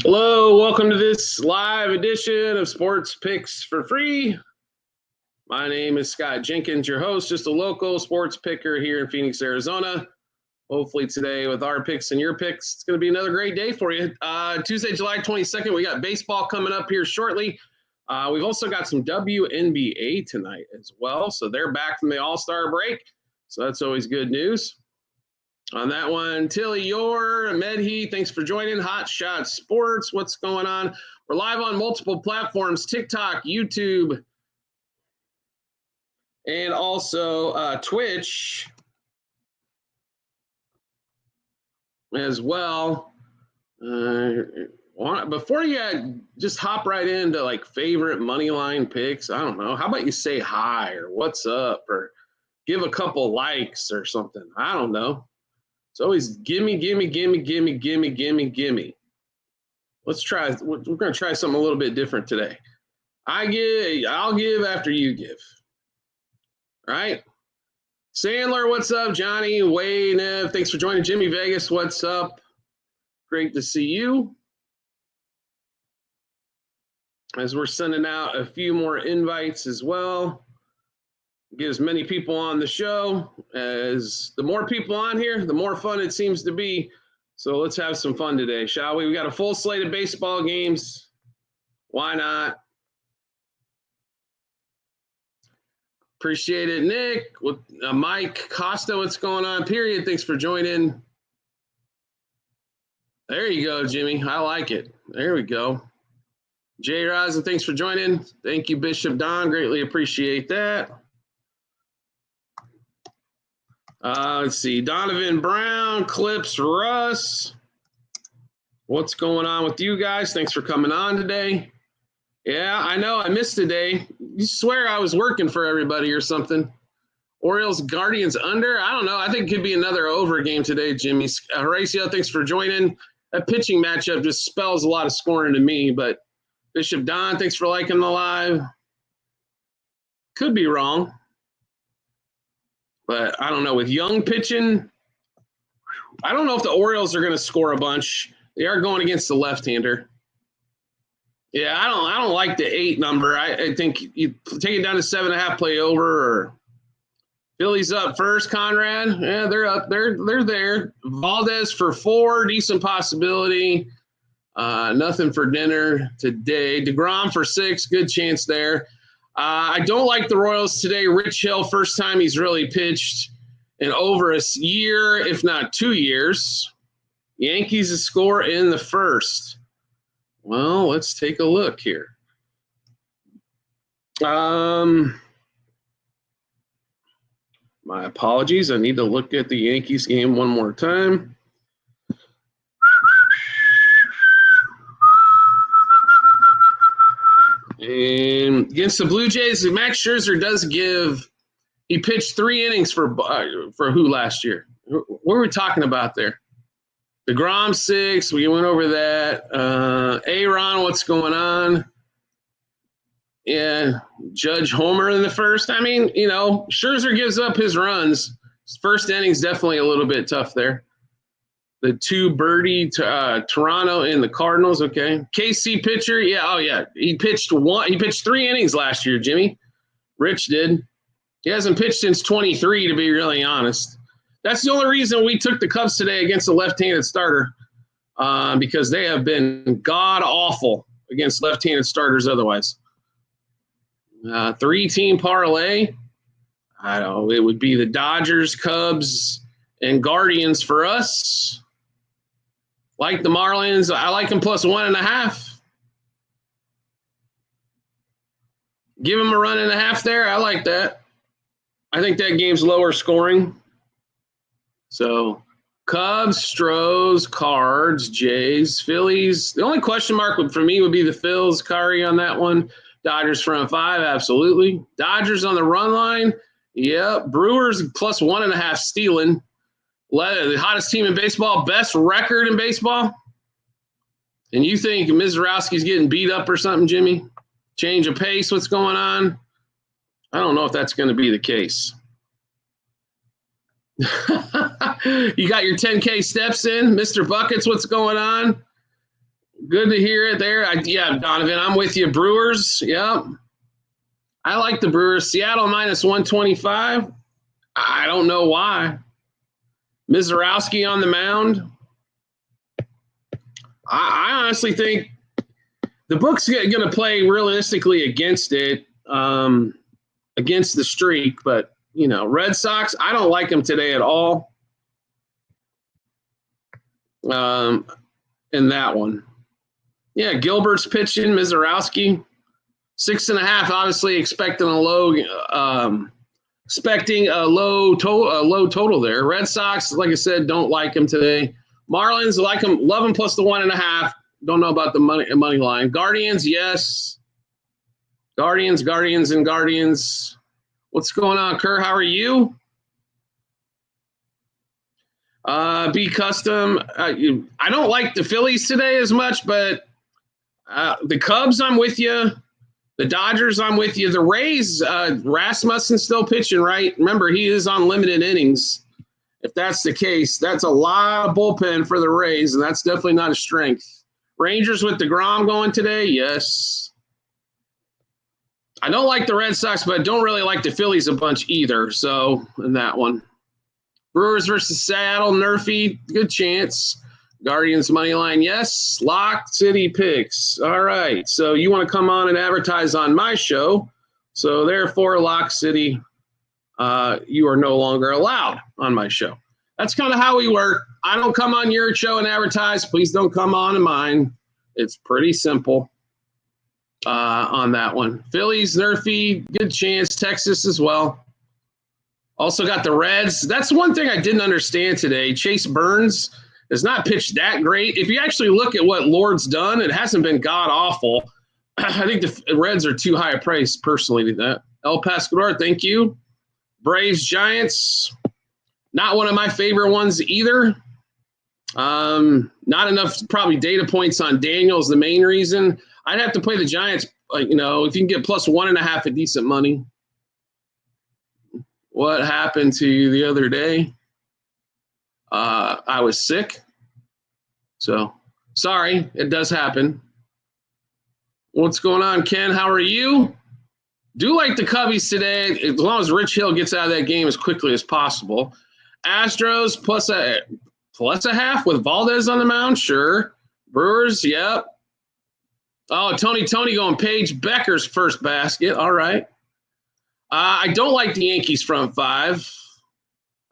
Hello, welcome to this live edition of Sports Picks for Free. My name is Scott Jenkins, your host, just a local sports picker here in Phoenix, Arizona. Hopefully today with our picks and your picks, it's going to be another great day for you. Tuesday, July 22nd, we got baseball coming up here shortly. We've also got some WNBA tonight as well. So they're back from the All-Star break. So that's always good news. On that one, Tilly Yor, Medhi, thanks for joining. Hot Shot Sports, what's going on? We're live on multiple platforms, TikTok, YouTube, and also Twitch as well. Before you just hop right into like favorite money line picks, I don't know. How about you say hi or what's up or give a couple likes or something? I don't know. It's always gimme. Let's try. We're going to try something a little bit different today. I'll give after you give. All right. Sandler, what's up? Johnny, Wayne, thanks for joining. Jimmy Vegas, what's up? Great to see you. As we're sending out a few more invites as well. Get as many people on the show. As the more people on here, the more fun it seems to be. So let's have some fun today, shall we? We got a full slate of baseball games. Why not? Appreciate it, Nick. With Mike Costa, what's going on? Period. Thanks for joining. There you go, Jimmy. I like it. There we go. Jay Rosen, thanks for joining. Thank you, Bishop Don. Greatly appreciate that. Let's see. Donovan Brown, Clips Russ. What's going on with you guys? Thanks for coming on today. Yeah, I know. I missed today. You swear I was working for everybody or something. Orioles, Guardians under? I don't know. I think it could be another over game today, Jimmy. Horacio, thanks for joining. That pitching matchup just spells a lot of scoring to me. But Bishop Don, thanks for liking the live. Could be wrong. But I don't know. With Young pitching, I don't know if the Orioles are going to score a bunch. They are going against the left-hander. Yeah, I don't like the 8 number. I think you take it down to 7.5, play over. Or Phillies up first, Conrad. Yeah, they're up. They're there. Valdez for 4, decent possibility. Nothing for dinner today. DeGrom for 6, good chance there. I don't like the Royals today. Rich Hill, first time he's really pitched in over a year, if not 2 years. Yankees to score in the first. Well, let's take a look here. My apologies. I need to look at the Yankees game one more time. And against the Blue Jays, Max Scherzer does give – he pitched 3 innings for who last year? What were we talking about there? DeGrom 6, we went over that. Aaron, what's going on? Yeah, Judge Homer in the first. I mean, you know, Scherzer gives up his runs. His first inning's definitely a little bit tough there. The 2 birdie Toronto and the Cardinals. Okay, KC pitcher. Yeah, oh yeah, he pitched 3 innings last year. Jimmy, Rich did. He hasn't pitched since 23, to be really honest. That's the only reason we took the Cubs today against the left-handed starter, because they have been god-awful against left-handed starters otherwise. 3-team parlay. I don't know. It would be the Dodgers, Cubs, and Guardians for us. Like the Marlins. I like them plus 1.5. Give them a 1.5 there. I like that. I think that game's lower scoring. So Cubs, Stros, Cards, Jays, Phillies. The only question mark for me would be the Phils, Curry on that one. Dodgers front 5, absolutely. Dodgers on the run line. Yep. Brewers plus 1.5 stealing. The hottest team in baseball, best record in baseball. And you think Mizorowski's getting beat up or something, Jimmy? Change of pace, what's going on? I don't know if that's going to be the case. You got your 10K steps in. Mr. Buckets, what's going on? Good to hear it there. Yeah, Donovan, I'm with you. Brewers, yep. I like the Brewers. Seattle minus 125. I don't know why. Mizorowski on the mound. I honestly think the book's going to play realistically against it, against the streak. But, you know, Red Sox, I don't like them today at all. In that one. Yeah, Gilbert's pitching, Mizorowski. 6.5, obviously expecting a low total there. Red Sox, like I said, don't like them today. Marlins, like them, love them plus the 1.5. Don't know about the money line. Guardians, yes. Guardians. What's going on, Kerr? How are you? B Custom. I don't like the Phillies today as much, but the Cubs, I'm with you. The Dodgers, I'm with you. The Rays, Rasmussen's still pitching, right? Remember, he is on limited innings. If that's the case, that's a lot of bullpen for the Rays, and that's definitely not a strength. Rangers with DeGrom going today, yes. I don't like the Red Sox, but I don't really like the Phillies a bunch either, so in that one. Brewers versus Seattle, Nerfy, good chance. Guardians money line, yes. Lock City picks. All right. So you want to come on and advertise on my show. So therefore, Lock City, you are no longer allowed on my show. That's kind of how we work. I don't come on your show and advertise. Please don't come on to mine. It's pretty simple on that one. Phillies, Nerfy, good chance. Texas as well. Also got the Reds. That's one thing I didn't understand today. Chase Burns has not pitched that great. If you actually look at what Lord's done, it hasn't been god-awful. I think the Reds are too high a price, personally, to that. El Pascuador, thank you. Braves, Giants, not one of my favorite ones either. Not enough, probably, data points on Daniels, the main reason. I'd have to play the Giants, if you can get plus 1.5 at decent money. What happened to you the other day? I was sick. So, sorry, it does happen. What's going on, Ken? How are you? Do like the Cubbies today, as long as Rich Hill gets out of that game as quickly as possible. Astros plus a half with Valdez on the mound, sure. Brewers, yep. Oh, Tony going Paige Becker's first basket. All right. I don't like the Yankees front five.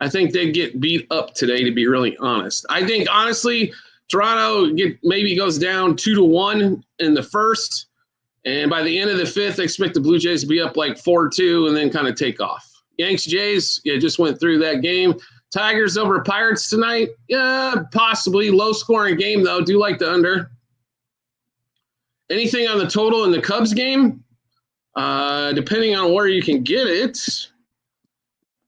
I think they get beat up today, to be really honest. I think, honestly, Toronto maybe goes down 2-1 in the first, and by the end of the fifth, I expect the Blue Jays to be up like 4-2 and then kind of take off. Yanks, Jays, just went through that game. Tigers over Pirates tonight, yeah, possibly. Low-scoring game, though. Do like the under. Anything on the total in the Cubs game? Depending on where you can get it.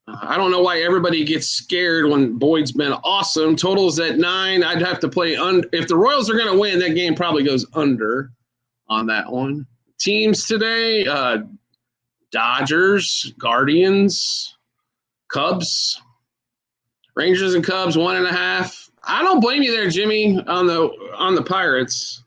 I don't know why everybody gets scared when Boyd's been awesome. Total's at 9. I'd have to play under. If the Royals are going to win, that game probably goes under on that one. Teams today, Dodgers, Guardians, Cubs, Rangers and Cubs, 1.5. I don't blame you there, Jimmy, on the Pirates.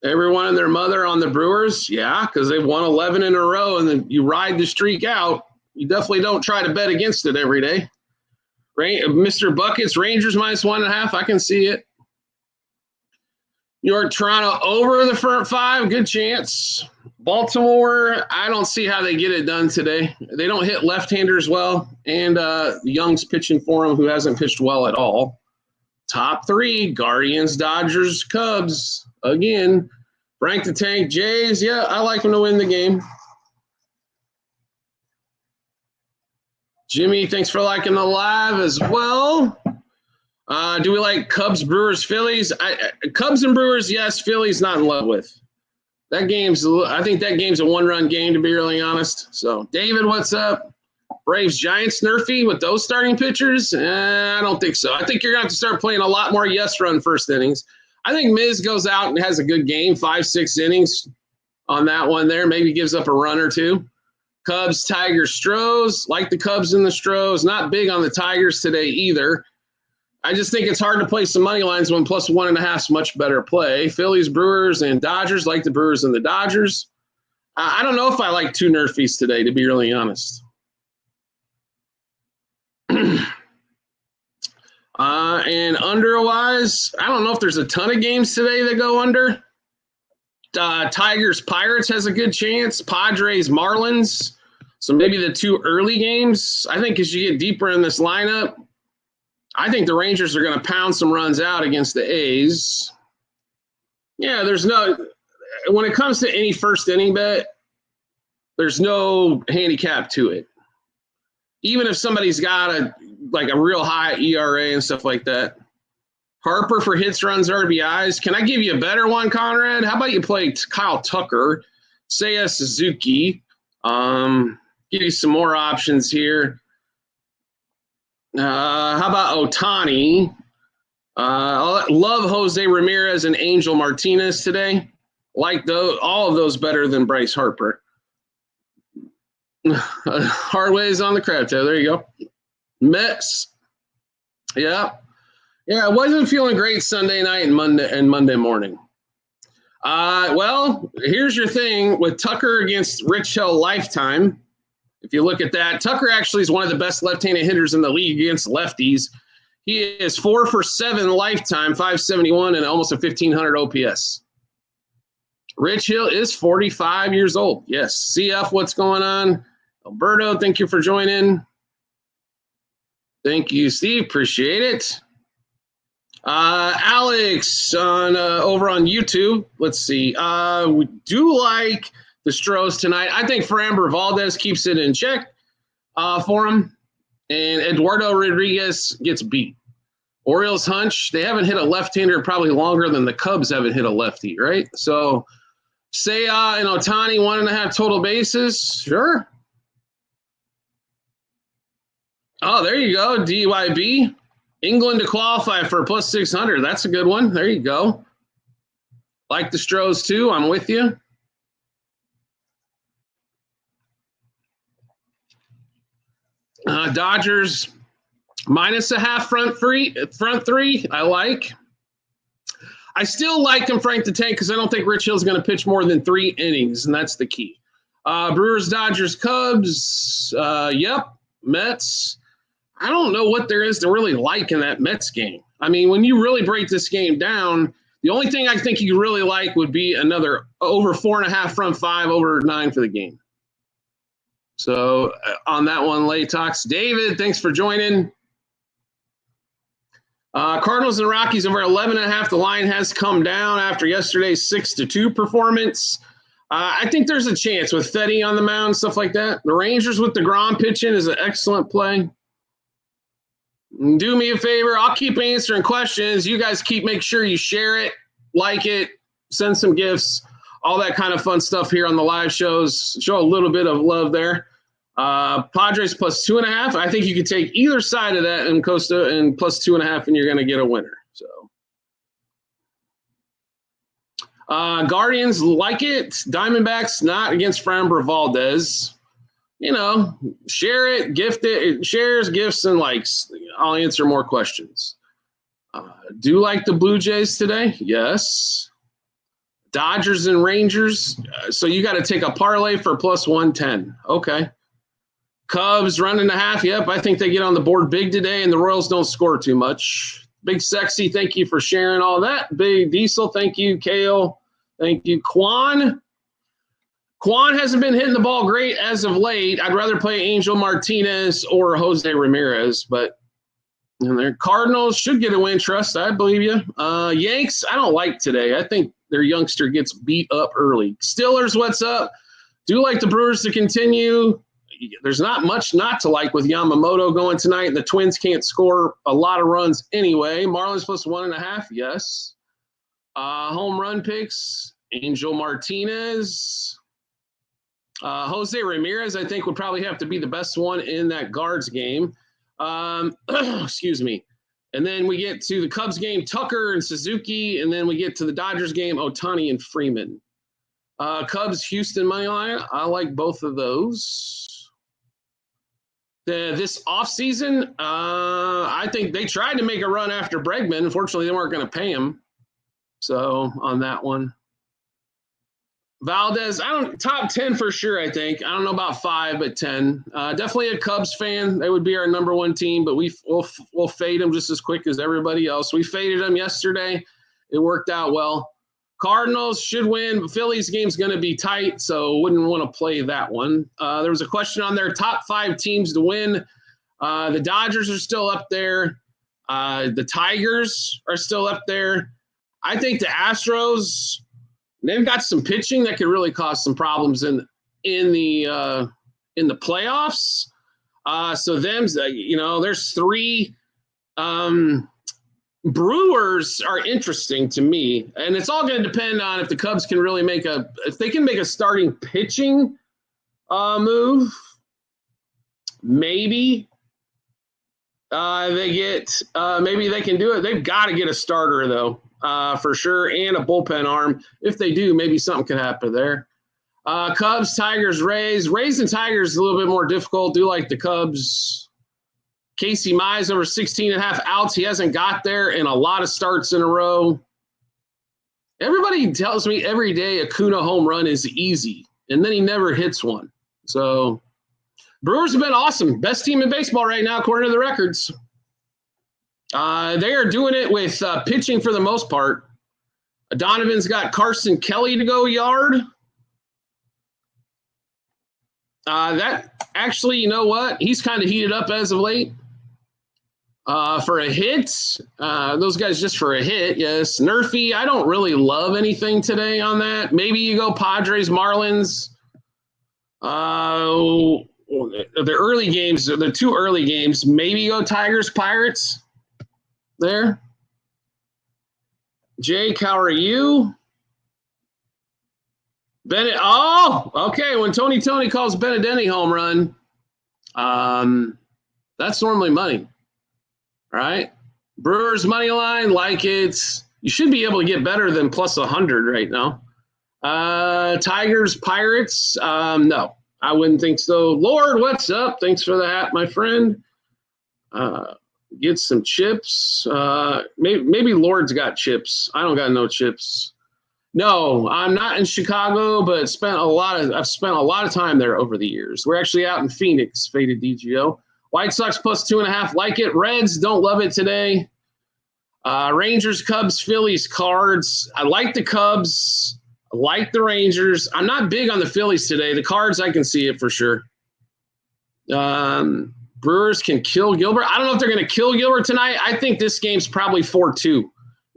Everyone and their mother on the Brewers, yeah, because they've won 11 in a row, and then you ride the streak out. You definitely don't try to bet against it every day. Mr. Buckets, Rangers minus 1.5. I can see it. New York, Toronto over the front five. Good chance. Baltimore, I don't see how they get it done today. They don't hit left-handers well, and Young's pitching for them, who hasn't pitched well at all. Top 3, Guardians, Dodgers, Cubs. Again, Frank the Tank, Jays. Yeah, I like them to win the game. Jimmy, thanks for liking the live as well. Do we like Cubs, Brewers, Phillies? Cubs and Brewers, yes. Phillies, not in love with. I think that game's a one-run game, to be really honest. So, David, what's up? Braves, Giants, Nerfy with those starting pitchers? I don't think so. I think you're going to have to start playing a lot more yes-run first innings. I think Miz goes out and has a good game, 5-6 innings on that one there. Maybe gives up a run or two. Cubs, Tigers, Stros. Like the Cubs and the Stros. Not big on the Tigers today either. I just think it's hard to play some money lines when plus 1.5 is much better play. Phillies, Brewers, and Dodgers. Like the Brewers and the Dodgers. I don't know if I like 2 Nerfies today, to be really honest. And under-wise, I don't know if there's a ton of games today that go under. Tigers, Pirates has a good chance. Padres, Marlins. So maybe the 2 early games. I think as you get deeper in this lineup, I think the Rangers are going to pound some runs out against the A's. Yeah, when it comes to any first inning bet, there's no handicap to it. Even if somebody's got a real high ERA and stuff like that. Harper for hits, runs, RBIs. Can I give you a better one, Conrad? How about you play Kyle Tucker, Seiya Suzuki? Give you some more options here. How about Ohtani? I love Jose Ramirez and Angel Martinez today. Like all of those better than Bryce Harper. Hard ways on the crab tail. There you go. Mets. Yeah. Yeah, I wasn't feeling great Sunday night and Monday morning. Well, here's your thing with Tucker against Rich Hill lifetime. If you look at that, Tucker actually is one of the best left-handed hitters in the league against lefties. He is 4 for 7 lifetime, 571, and almost a 1,500 OPS. Rich Hill is 45 years old. Yes. CF, what's going on? Alberto, thank you for joining. Thank you, Steve. Appreciate it. Alex over on YouTube. Let's see. We do like the Stros tonight. I think Framber Valdez keeps it in check for him. And Eduardo Rodriguez gets beat. Orioles hunch. They haven't hit a left-hander probably longer than the Cubs haven't hit a lefty, right? So Seiya and Ohtani, 1.5 total bases. Sure. Oh, there you go. DYB. England to qualify for plus 600. That's a good one. There you go. Like the Stros too. I'm with you. Dodgers -0.5 front three. I like. I still like him, Frank the Tank, because I don't think Rich Hill's going to pitch more than 3 innings, and that's the key. Brewers, Dodgers, Cubs. Yep. Mets. I don't know what there is to really like in that Mets game. I mean, when you really break this game down, the only thing I think you really like would be another over 4.5 front 5, over 9 for the game. So on that one, Latox. David, thanks for joining. Cardinals and Rockies over 11.5. The line has come down after yesterday's 6-2 performance. I think there's a chance with Fetty on the mound, stuff like that. The Rangers with DeGrom pitching is an excellent play. Do me a favor. I'll keep answering questions. You guys make sure you share it, like it, send some gifts, all that kind of fun stuff here on the live shows. Show a little bit of love there. Padres plus 2.5. I think you could take either side of that and Costa and plus 2.5, and you're going to get a winner. So, Guardians like it. Diamondbacks not against Framber Valdez. You know, share it, gift it, shares, gifts, and likes. I'll answer more questions. Do like the Blue Jays today? Yes. Dodgers and Rangers. So you got to take a parlay for plus 110. Okay. Cubs running a half. Yep, I think they get on the board big today, and the Royals don't score too much. Big Sexy, thank you for sharing all that. Big Diesel, thank you. Kale, thank you. Quan hasn't been hitting the ball great as of late. I'd rather play Angel Martinez or Jose Ramirez, but their Cardinals should get a win. Trust, I believe you. Yanks, I don't like today. I think their youngster gets beat up early. Steelers, what's up? Do like the Brewers to continue. There's not much not to like with Yamamoto going tonight. The Twins can't score a lot of runs anyway. Marlins plus 1.5, yes. Home run picks, Angel Martinez. Jose Ramirez, I think, would probably have to be the best one in that Guards game. Excuse me. And then we get to the Cubs game, Tucker and Suzuki. And then we get to the Dodgers game, Ohtani and Freeman. Cubs, Houston money line. I like both of those. This offseason, I think they tried to make a run after Bregman. Unfortunately, they weren't going to pay him. So on that one. Valdez, top 10 for sure, I think. I don't know about 5, but 10. Definitely a Cubs fan. They would be our number one team, but we'll fade them just as quick as everybody else. We faded them yesterday. It worked out well. Cardinals should win. Phillies game's going to be tight, so wouldn't want to play that one. There was a question on their top 5 teams to win. The Dodgers are still up there. The Tigers are still up there. I think the Astros, they've got some pitching that could really cause some problems in the playoffs. So there's 3. Brewers are interesting to me, and it's all going to depend on if the Cubs can really if they can make a starting pitching move. Maybe maybe they can do it. They've got to get a starter though. For sure, and a bullpen arm. If they do, maybe something could happen there. Cubs, Tigers, Rays. Rays and Tigers a little bit more difficult. Do like the Cubs. Casey Mize over 16.5 outs. He hasn't got there in a lot of starts in a row. Everybody tells me every day Acuna home run is easy, and then he never hits one. So Brewers have been awesome. Best team in baseball right now, according to the records. They are doing it with pitching for the most part. Donovan's got Carson Kelly to go yard. That actually, you know what? He's kind of heated up as of late. For a hit, those guys just for a hit, yes. Nerfy, I don't really love anything today on that. Maybe you go Padres, Marlins. The early games, the 2 early games, maybe you go Tigers, Pirates. There. Jake, how are you? Bennett. Oh, okay. When Tony calls Benedetti home run, that's normally money. All right. Brewers money line, like it's you should be able to get better than plus 100 right now. Tigers, Pirates. No, I wouldn't think so. Lord, what's up? Thanks for the hat, my friend. Get some chips. Maybe Lord's got chips. I don't got no chips. No, I'm not in Chicago, but I've spent a lot of time there over the years. We're actually out in Phoenix, faded DGO. White Sox plus 2.5, like it. Reds, don't love it today. Rangers, Cubs, Phillies, Cards. I like the Cubs. I like the Rangers. I'm not big on the Phillies today. The Cards, I can see it for sure. Brewers can kill Gilbert. I don't know if they're going to kill Gilbert tonight. I think this game's probably 4-2, to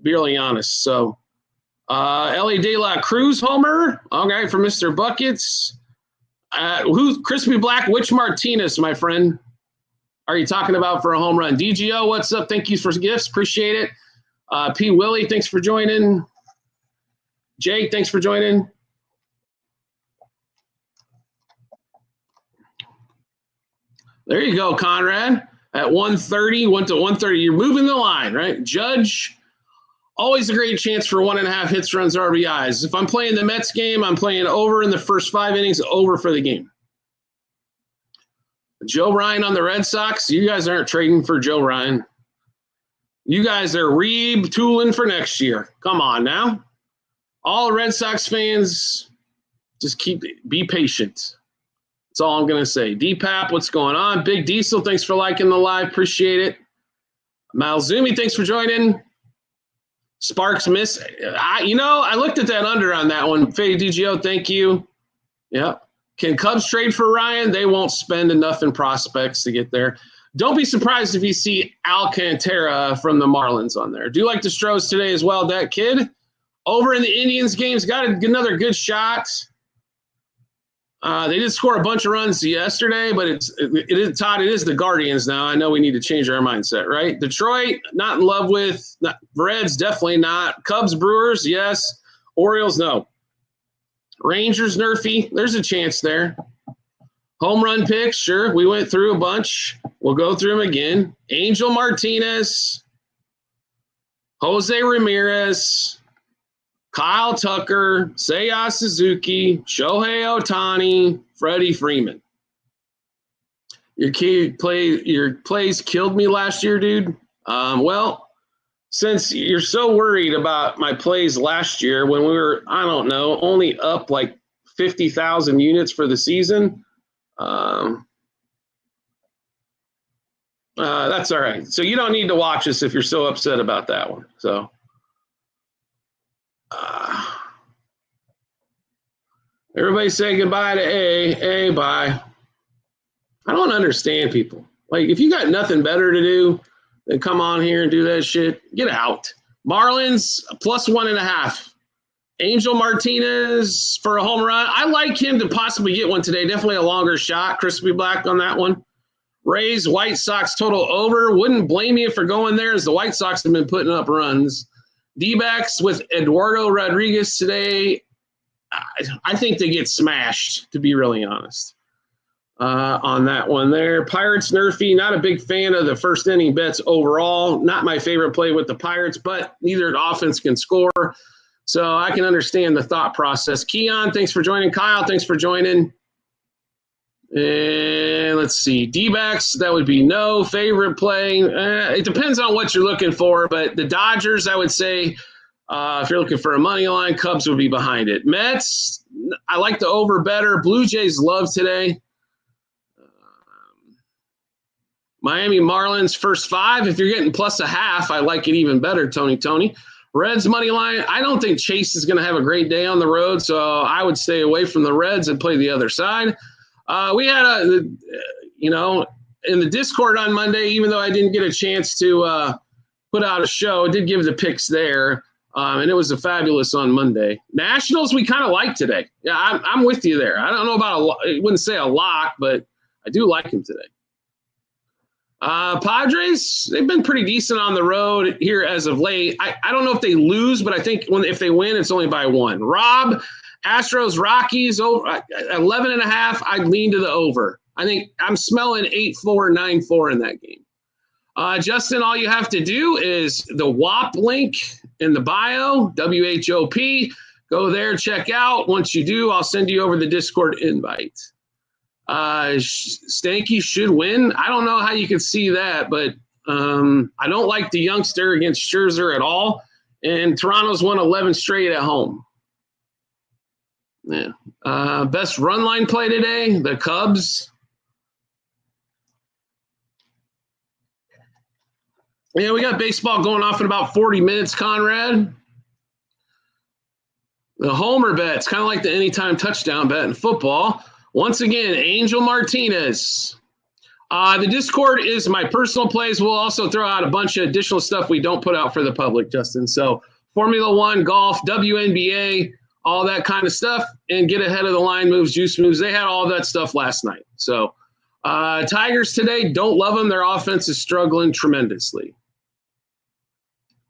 be really honest. So, Ellie De La Cruz homer. Okay, for Mr. Buckets. Who's Crispy Black? Which Martinez, my friend, are you talking about for a home run? DGO, what's up? Thank you for gifts. Appreciate it. P. Willie, thanks for joining. Jake, thanks for joining. There you go, Conrad. At 130, went to 130. You're moving the line, right? Judge, always a great chance for 1.5 hits, runs, RBIs. If I'm playing the Mets game, I'm playing over in the first 5 innings, over for the game. Joe Ryan on the Red Sox. You guys aren't trading for Joe Ryan. You guys are retooling for next year. Come on now. All Red Sox fans, just be patient. That's all I'm going to say. DPAP, what's going on? Big Diesel, thanks for liking the live. Appreciate it. Malzumi, thanks for joining. Sparks miss. I looked at that under on that one. Fade DGO, thank you. Yeah. Can Cubs trade for Ryan? They won't spend enough in prospects to get there. Don't be surprised if you see Alcantara from the Marlins on there. Do like the Stros today as well, that kid. Over in the Indians games, got another good shot. They did score a bunch of runs yesterday, but it is Todd. It is the Guardians now. I know we need to change our mindset, right? Detroit, not in love with. Reds, definitely not. Cubs, Brewers, yes. Orioles, no. Rangers, Nerfy, there's a chance there. Home run picks, sure. We went through a bunch. We'll go through them again. Angel Martinez, Jose Ramirez, Kyle Tucker, Seiya Suzuki, Shohei Ohtani, Freddie Freeman. Your plays killed me last year, dude. Well, since you're so worried about my plays last year when we were, I don't know, only up like 50,000 units for the season, that's all right. So you don't need to watch us if you're so upset about that one. So everybody say goodbye to A. Bye. I don't understand people. Like, if you got nothing better to do than come on here and do that shit, get out. Marlins plus 1.5. Angel Martinez for a home run. I like him to possibly get one today. Definitely a longer shot. Crispy Black on that one. Rays, White Sox total over. Wouldn't blame you for going there as the White Sox have been putting up runs. D-backs with Eduardo Rodriguez today. I think they get smashed, to be really honest. On that one there. Pirates, Nerfy, not a big fan of the first inning bets overall. Not my favorite play with the Pirates, but neither offense can score. So I can understand the thought process. Keon, thanks for joining. Kyle, thanks for joining. And let's see. D-backs, that would be no. Favorite play. It depends on what you're looking for, but the Dodgers, I would say, if you're looking for a money line, Cubs would be behind it. Mets, I like the over better. Blue Jays love today. Miami Marlins first 5. If you're getting plus 0.5, I like it even better, Tony. Reds money line. I don't think Chase is going to have a great day on the road, so I would stay away from the Reds and play the other side. We had in the Discord on Monday, even though I didn't get a chance to put out a show, I did give the picks there, and it was a fabulous on Monday. Nationals, we kind of like today. Yeah, I'm with you there. I don't know about I wouldn't say a lock, but I do like him today. Padres, they've been pretty decent on the road here as of late. I don't know if they lose, but I think if they win, it's only by 1. Rob, Astros, Rockies, over 11.5. I'd lean to the over. I think I'm smelling 8-4, 9-4 in that game. Justin, all you have to do is the WAP link in the bio, WHOP. Go there, check out. Once you do, I'll send you over the Discord invite. Stanky should win. I don't know how you could see that, but I don't like the youngster against Scherzer at all. And Toronto's won 11 straight at home. Yeah. Best run line play today, the Cubs. Yeah, we got baseball going off in about 40 minutes, Conrad. The homer bet's kind of like the anytime touchdown bet in football. Once again, Angel Martinez. The Discord is my personal plays. We'll also throw out a bunch of additional stuff we don't put out for the public, Justin. So Formula One, golf, WNBA, all that kind of stuff, and get ahead of the line moves, juice moves. They had all that stuff last night. So Tigers today, don't love them. Their offense is struggling tremendously.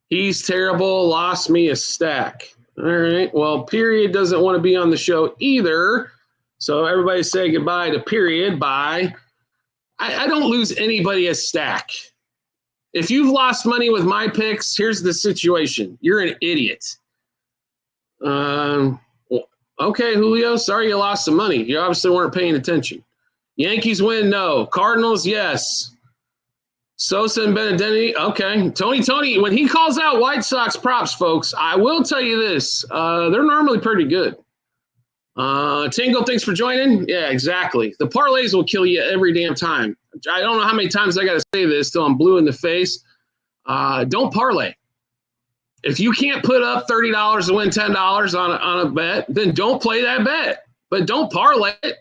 He's terrible. Lost me a stack. All right. Well, Period doesn't want to be on the show either. So everybody say goodbye to Period. Bye. I don't lose anybody a stack. If you've lost money with my picks, here's the situation. You're an idiot. Okay, Julio, sorry you lost some money. You obviously weren't paying attention. Yankees win, no. Cardinals, yes. Sosa and Benedetti, okay. Tony, when he calls out White Sox props, folks, I will tell you this. They're normally pretty good. Tingle, thanks for joining. Yeah, exactly. The parlays will kill you every damn time. I don't know how many times I got to say this till I'm blue in the face. Don't parlay. If you can't put up $30 to win $10 on a bet, then don't play that bet. But don't parlay it.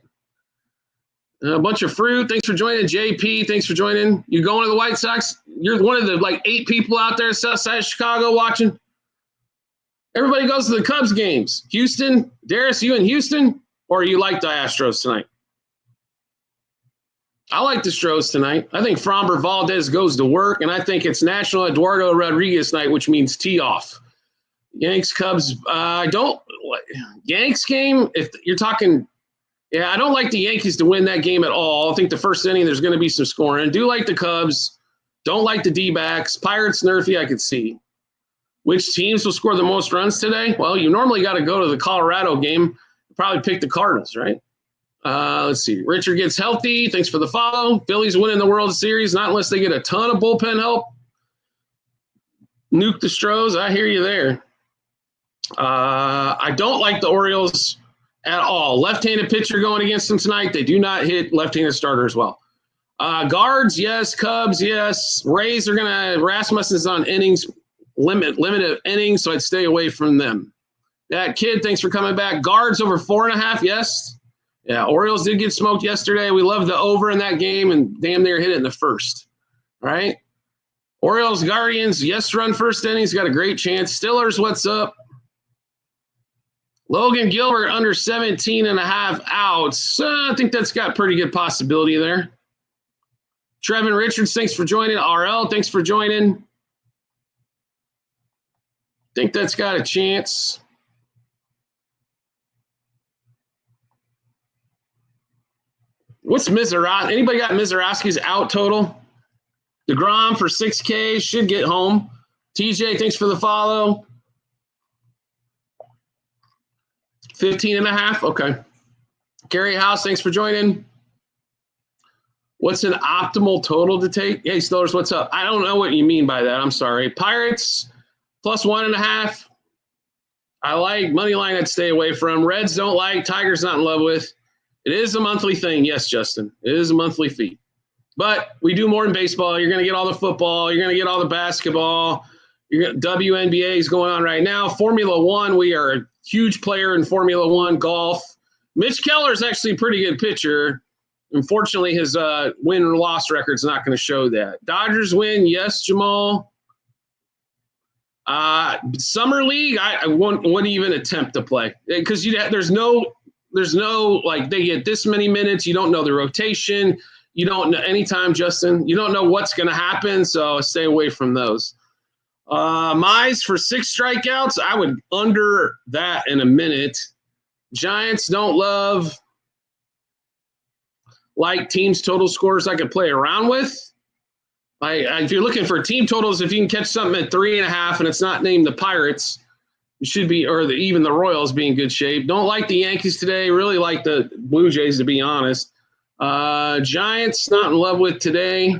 A bunch of fruit. Thanks for joining. JP, thanks for joining. You going to the White Sox? You're one of the 8 people out there south side of Chicago watching. Everybody goes to the Cubs games. Houston, Darius, you in Houston? Or you like the Astros tonight? I like the Astros tonight. I think Framber Valdez goes to work, and I think it's National Eduardo Rodriguez night, which means tee off. Yanks, Cubs, Yanks game, if you're talking, yeah, I don't like the Yankees to win that game at all. I think the first inning there's going to be some scoring. Do like the Cubs. Don't like the D-backs. Pirates, Nerfy, I could see. Which teams will score the most runs today? Well, you normally got to go to the Colorado game. Probably pick the Cardinals, right? Let's see. Richard gets healthy. Thanks for the follow. Phillies winning the World Series, not unless they get a ton of bullpen help. Nuke the Stros. I hear you there. I don't like the Orioles at all. Left-handed pitcher going against them tonight. They do not hit left-handed starters well. Guards, yes. Cubs, yes. Rays are going to – Rasmussen's on innings, limited innings, so I'd stay away from them. That kid, thanks for coming back. Guards over 4.5, yes. Yeah, Orioles did get smoked yesterday. We love the over in that game, and damn near hit it in the first. All right? Orioles, Guardians, yes, run first innings. Got a great chance. Stillers, what's up? Logan Gilbert under 17.5 outs. I think that's got pretty good possibility there. Trevin Richards, thanks for joining. RL, thanks for joining. Think that's got a chance. What's Mizrahi? Anybody got Mizrahi's out total? DeGrom for 6K should get home. TJ, thanks for the follow. 15.5. Okay. Gary House, thanks for joining. What's an optimal total to take? Hey, Stillers, what's up? I don't know what you mean by that. I'm sorry. Pirates plus 1.5. I like money line. I'd stay away from. Reds don't like. Tigers not in love with. It is a monthly thing. Yes, Justin. It is a monthly fee. But we do more in baseball. You're going to get all the football. You're going to get all the basketball. WNBA is going on right now. Formula One, we are a huge player in Formula One golf. Mitch Keller is actually a pretty good pitcher. Unfortunately, his win or loss record is not going to show that. Dodgers win. Yes, Jamal. Summer League, I wouldn't even attempt to play because there's no like they get this many minutes. You don't know the rotation. You don't know anytime, Justin. You don't know what's going to happen, so stay away from those. Mize for 6 strikeouts. I would under that in a minute. Giants don't love like teams' total scores I could play around with. If you're looking for team totals, if you can catch something at 3.5 and it's not named the Pirates, you should be, or even the Royals be in good shape. Don't like the Yankees today. Really like the Blue Jays, to be honest. Giants, not in love with today.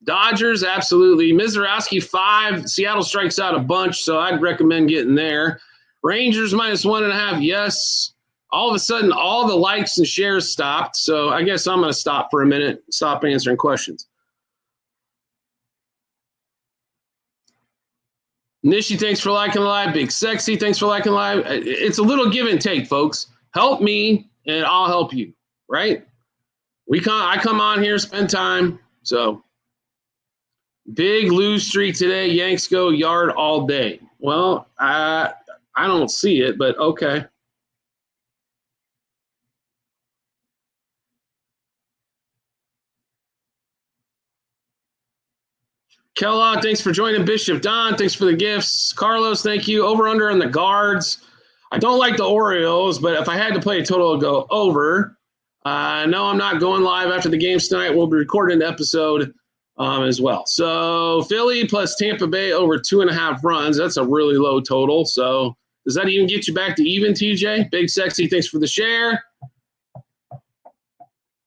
Dodgers, absolutely. Mizrahi, 5. Seattle strikes out a bunch, so I'd recommend getting there. Rangers, minus 1.5, yes. All of a sudden, all the likes and shares stopped, so I guess I'm going to stop for a minute, stop answering questions. Nishi, thanks for liking the live. Big Sexy, thanks for liking the live. It's a little give and take, folks. Help me, and I'll help you, right? I come on here, spend time. So, big lose streak today. Yanks go yard all day. Well, I don't see it, but okay. Kellogg, thanks for joining. Bishop Don, thanks for the gifts. Carlos, thank you. Over under on the guards. I don't like the Orioles, but if I had to play a total, I'd go over. No, I'm not going live after the games tonight. We'll be recording an episode as well. So Philly plus Tampa Bay over 2.5 runs. That's a really low total. So does that even get you back to even, TJ? Big Sexy, thanks for the share.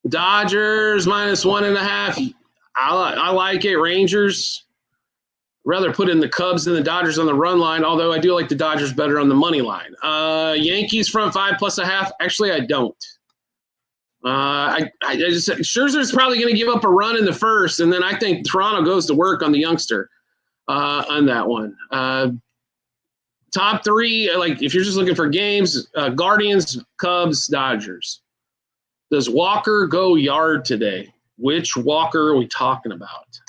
Dodgers minus 1.5. I like it. Rangers, rather put in the Cubs than the Dodgers on the run line, although I do like the Dodgers better on the money line. Yankees front 5 plus a half. Actually, I don't. I just Scherzer's probably going to give up a run in the first, and then I think Toronto goes to work on the youngster on that one. Top 3, like if you're just looking for games, Guardians, Cubs, Dodgers. Does Walker go yard today? Which Walker are we talking about?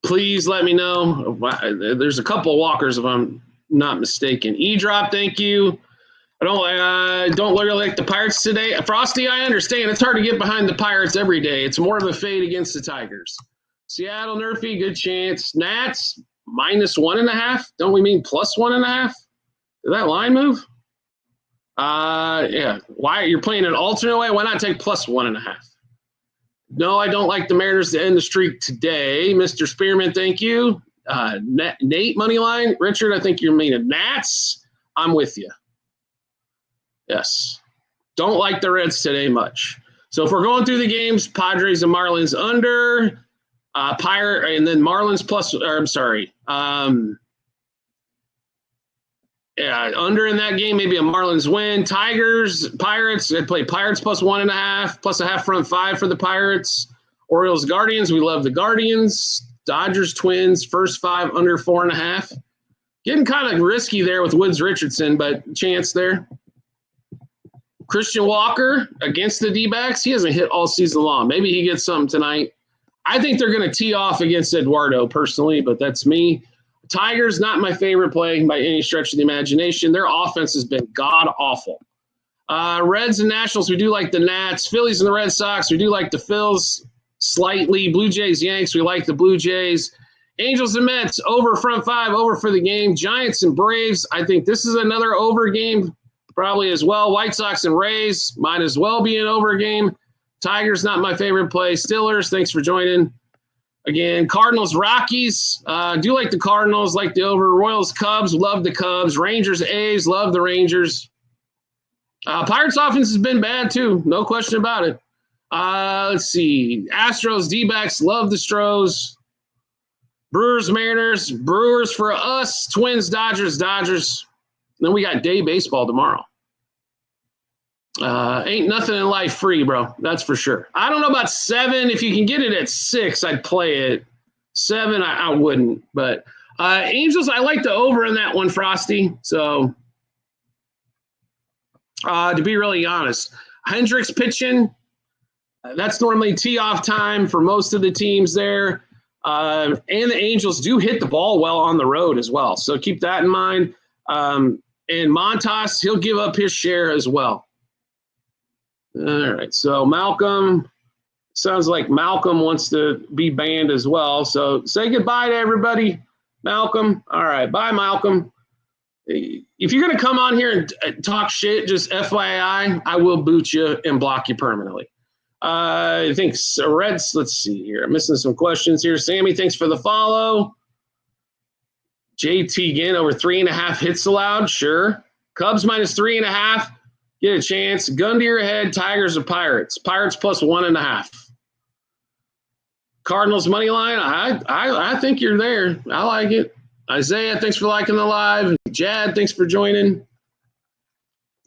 Please let me know. There's a couple of Walkers, if I'm not mistaken. E-Drop, thank you. I don't really like the Pirates today. Frosty, I understand. It's hard to get behind the Pirates every day. It's more of a fade against the Tigers. Seattle, Nerfy, good chance. Nats, minus 1.5. Don't we mean plus 1.5? Did that line move? Yeah. Why you're playing an alternate way? Why not take plus 1.5? No, I don't like the Mariners to end the streak today. Mr. Spearman, thank you. Nate, money line. Richard, I think you're meaning Nats. I'm with you. Yes. Don't like the Reds today much. So if we're going through the games, Padres and Marlins under, and then Marlins plus, or I'm sorry, under in that game, maybe a Marlins win. Tigers, Pirates, I'd play Pirates plus 1.5, plus a half front 5 for the Pirates. Orioles, Guardians, we love the Guardians. Dodgers, Twins, first 5 under 4.5. Getting kind of risky there with Woods Richardson, but chance there. Christian Walker against the D-backs. He hasn't hit all season long. Maybe he gets something tonight. I think they're going to tee off against Eduardo personally, but that's me. Tigers, not my favorite play by any stretch of the imagination. Their offense has been god-awful. Reds and Nationals, we do like the Nats. Phillies and the Red Sox, we do like the Phils slightly. Blue Jays, Yanks, we like the Blue Jays. Angels and Mets, over front 5, over for the game. Giants and Braves, I think this is another over game. Probably as well. White Sox and Rays might as well be an over game. Tigers, not my favorite play. Steelers, thanks for joining. Again, Cardinals, Rockies. Do like the Cardinals, like the over. Royals, Cubs, love the Cubs. Rangers, A's, love the Rangers. Pirates offense has been bad too. No question about it. Let's see. Astros, D-backs, love the Stros. Brewers, Mariners. Brewers for us. Twins, Dodgers, Dodgers. Then we got day baseball tomorrow. Ain't nothing in life free, bro. That's for sure. I don't know about 7. If you can get it at 6, I'd play it. 7, I wouldn't. But Angels, I like the over in that one, Frosty. So to be really honest, Hendricks pitching, that's normally tee-off time for most of the teams there. And the Angels do hit the ball well on the road as well. So keep that in mind. And Montas, he'll give up his share as well. All right, so Malcolm, sounds like Malcolm wants to be banned as well. So say goodbye to everybody, Malcolm. All right, bye, Malcolm. If you're going to come on here and talk shit, just FYI, I will boot you and block you permanently. I think Reds, let's see here. I'm missing some questions here. Sammy, thanks for the follow. JT again, over 3.5 hits allowed. Sure. Cubs minus 3.5. Get a chance. Gun to your head. Tigers or Pirates. Pirates plus 1.5. Cardinals money line. I think you're there. I like it. Isaiah, thanks for liking the live. Jad, thanks for joining.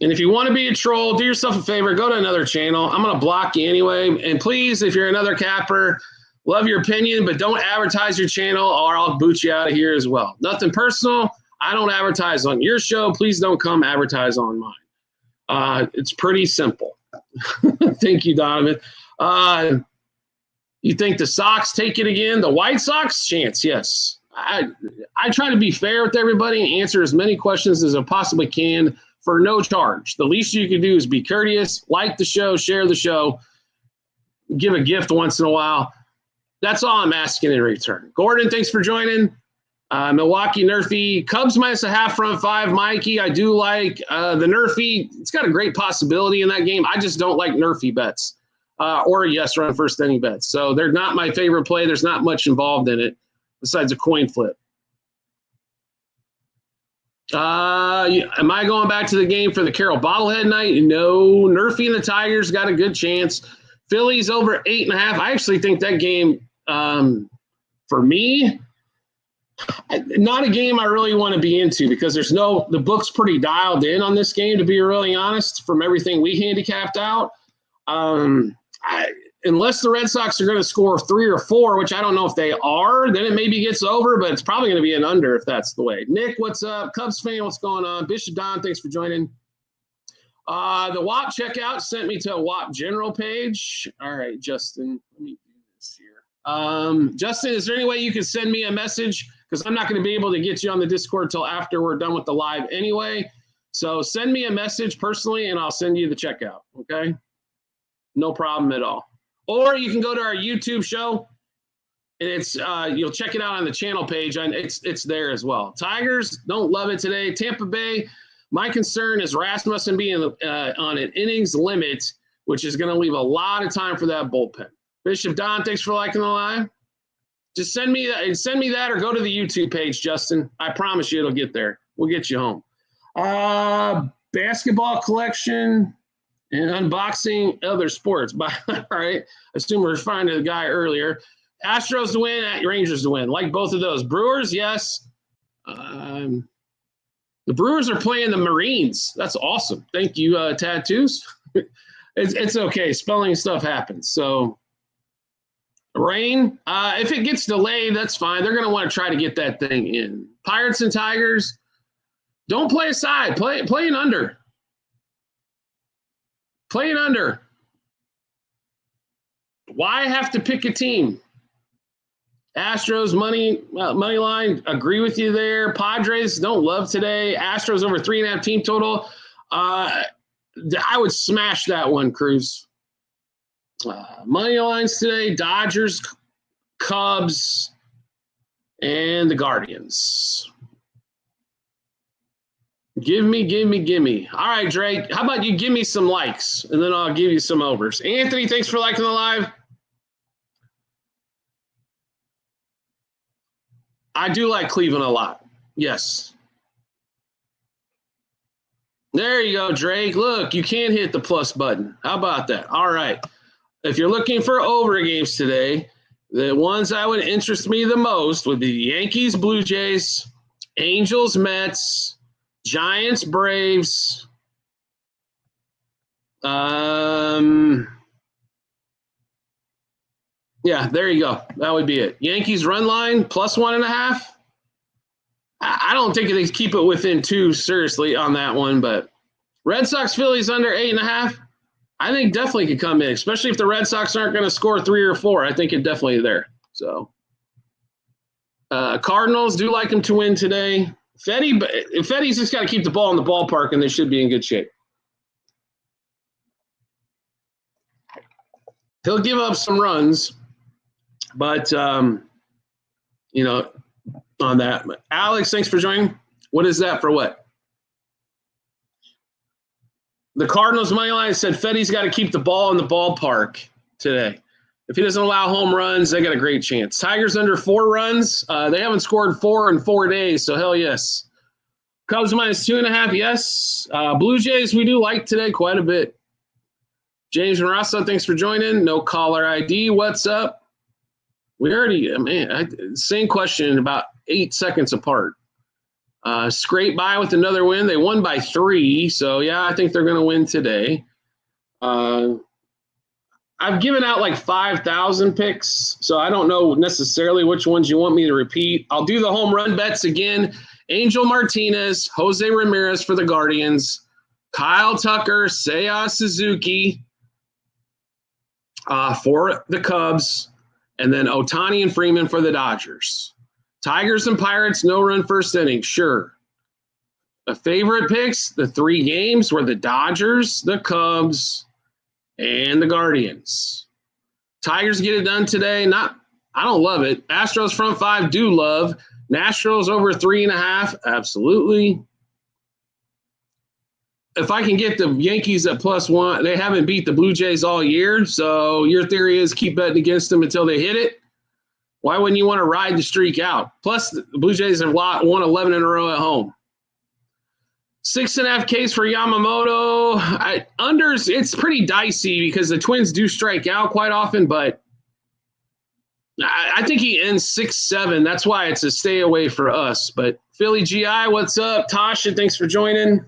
And if you want to be a troll, do yourself a favor. Go to another channel. I'm going to block you anyway. And please, if you're another capper, love your opinion, but don't advertise your channel or I'll boot you out of here as well. Nothing personal. I don't advertise on your show. Please don't come advertise on mine. It's pretty simple. Thank you, Donovan. You think the Sox take it again? The White Sox? Chance, yes. I try to be fair with everybody and answer as many questions as I possibly can for no charge. The least you can do is be courteous, like the show, share the show, give a gift once in a while. That's all I'm asking in return. Gordon, thanks for joining. Milwaukee, Nerfy. Cubs minus a half front 5. Mikey, I do like the Nerfy. It's got a great possibility in that game. I just don't like Nerfy bets or yes run first inning bets. So they're not my favorite play. There's not much involved in it besides a coin flip. Am I going back to the game for the Carroll bobblehead night? No. Nerfy and the Tigers got a good chance. Phillies over 8.5. I actually think that game, for me, not a game I really want to be into because the book's pretty dialed in on this game, to be really honest, from everything we handicapped out. Unless the Red Sox are going to score 3 or 4, which I don't know if they are, then it maybe gets over, but it's probably going to be an under if that's the way. Nick, what's up? Cubs fan, what's going on? Bishop Don, thanks for joining. The WAP checkout sent me to a WAP general page. All right, Justin, let me do this here. Justin, is there any way you can send me a message? Because I'm not going to be able to get you on the Discord until after we're done with the live anyway. So send me a message personally, and I'll send you the checkout, okay? No problem at all. Or you can go to our YouTube show, and it's you'll check it out on the channel page, and it's there as well. Tigers, don't love it today. Tampa Bay, my concern is Rasmussen being on an innings limit, which is going to leave a lot of time for that bullpen. Bishop Don, thanks for liking the live. Just send me that or go to the YouTube page, Justin. I promise you it'll get there. We'll get you home. Basketball collection. And unboxing other sports. All right. Assume we're finding the guy earlier. Astros to win, Rangers to win. Like both of those. Brewers, yes. The Brewers are playing the Marines. That's awesome. Thank you, Tattoos. It's okay. Spelling stuff happens. So, rain, if it gets delayed, that's fine. They're going to want to try to get that thing in. Pirates and Tigers, don't play a side. Play an under. Play an under. Why have to pick a team? Astros money line, agree with you there. Padres don't love today. Astros over 3.5 team total. I would smash that one, Cruz. Money lines today: Dodgers, Cubs, and the Guardians. Give me. All right, Drake. How about you give me some likes, and then I'll give you some overs. Anthony, thanks for liking the live. I do like Cleveland a lot. Yes. There you go, Drake. Look, you can hit the plus button. How about that? All right. If you're looking for over games today, the ones that would interest me the most would be the Yankees, Blue Jays, Angels, Mets, Giants, Braves. Yeah, there you go. That would be it. Yankees run line plus 1.5. I don't think they keep it within 2 seriously on that one, but Red Sox Phillies under 8.5. I think definitely could come in, especially if the Red Sox aren't going to score 3 or 4. I think it definitely there. So Cardinals do like them to win today. Fetty's just got to keep the ball in the ballpark, and they should be in good shape. He'll give up some runs, but, on that. Alex, thanks for joining. What is that for what? The Cardinals money line said Fetty's got to keep the ball in the ballpark today. If he doesn't allow home runs, they got a great chance. Tigers under 4 runs. They haven't scored 4 in 4 days, so hell yes. Cubs minus 2.5, yes. Blue Jays we do like today quite a bit. James and Russell, thanks for joining. No caller ID. What's up? We already, same question about 8 seconds apart. Scrape by with another win. They won by 3, so yeah, I think they're going to win today. I've given out like 5,000 picks, so I don't know necessarily which ones you want me to repeat. I'll do the home run bets again. Angel Martinez, Jose Ramirez for the Guardians, Kyle Tucker, Seiya Suzuki for the Cubs, and then Ohtani and Freeman for the Dodgers. Tigers and Pirates, no run first inning, sure. The favorite picks, the 3 games were the Dodgers, the Cubs, and the Guardians. Tigers get it done today. I don't love it. Astros front 5 do love. Nationals over 3.5, absolutely. If I can get the Yankees at plus 1, they haven't beat the Blue Jays all year, so your theory is keep betting against them until they hit it. Why wouldn't you want to ride the streak out? Plus, the Blue Jays have won 11 in a row at home. 6.5 Ks for Yamamoto. Unders, it's pretty dicey because the Twins do strike out quite often, but I think he ends 6-7. That's why it's a stay away for us. But Philly GI, what's up? Tasha, thanks for joining.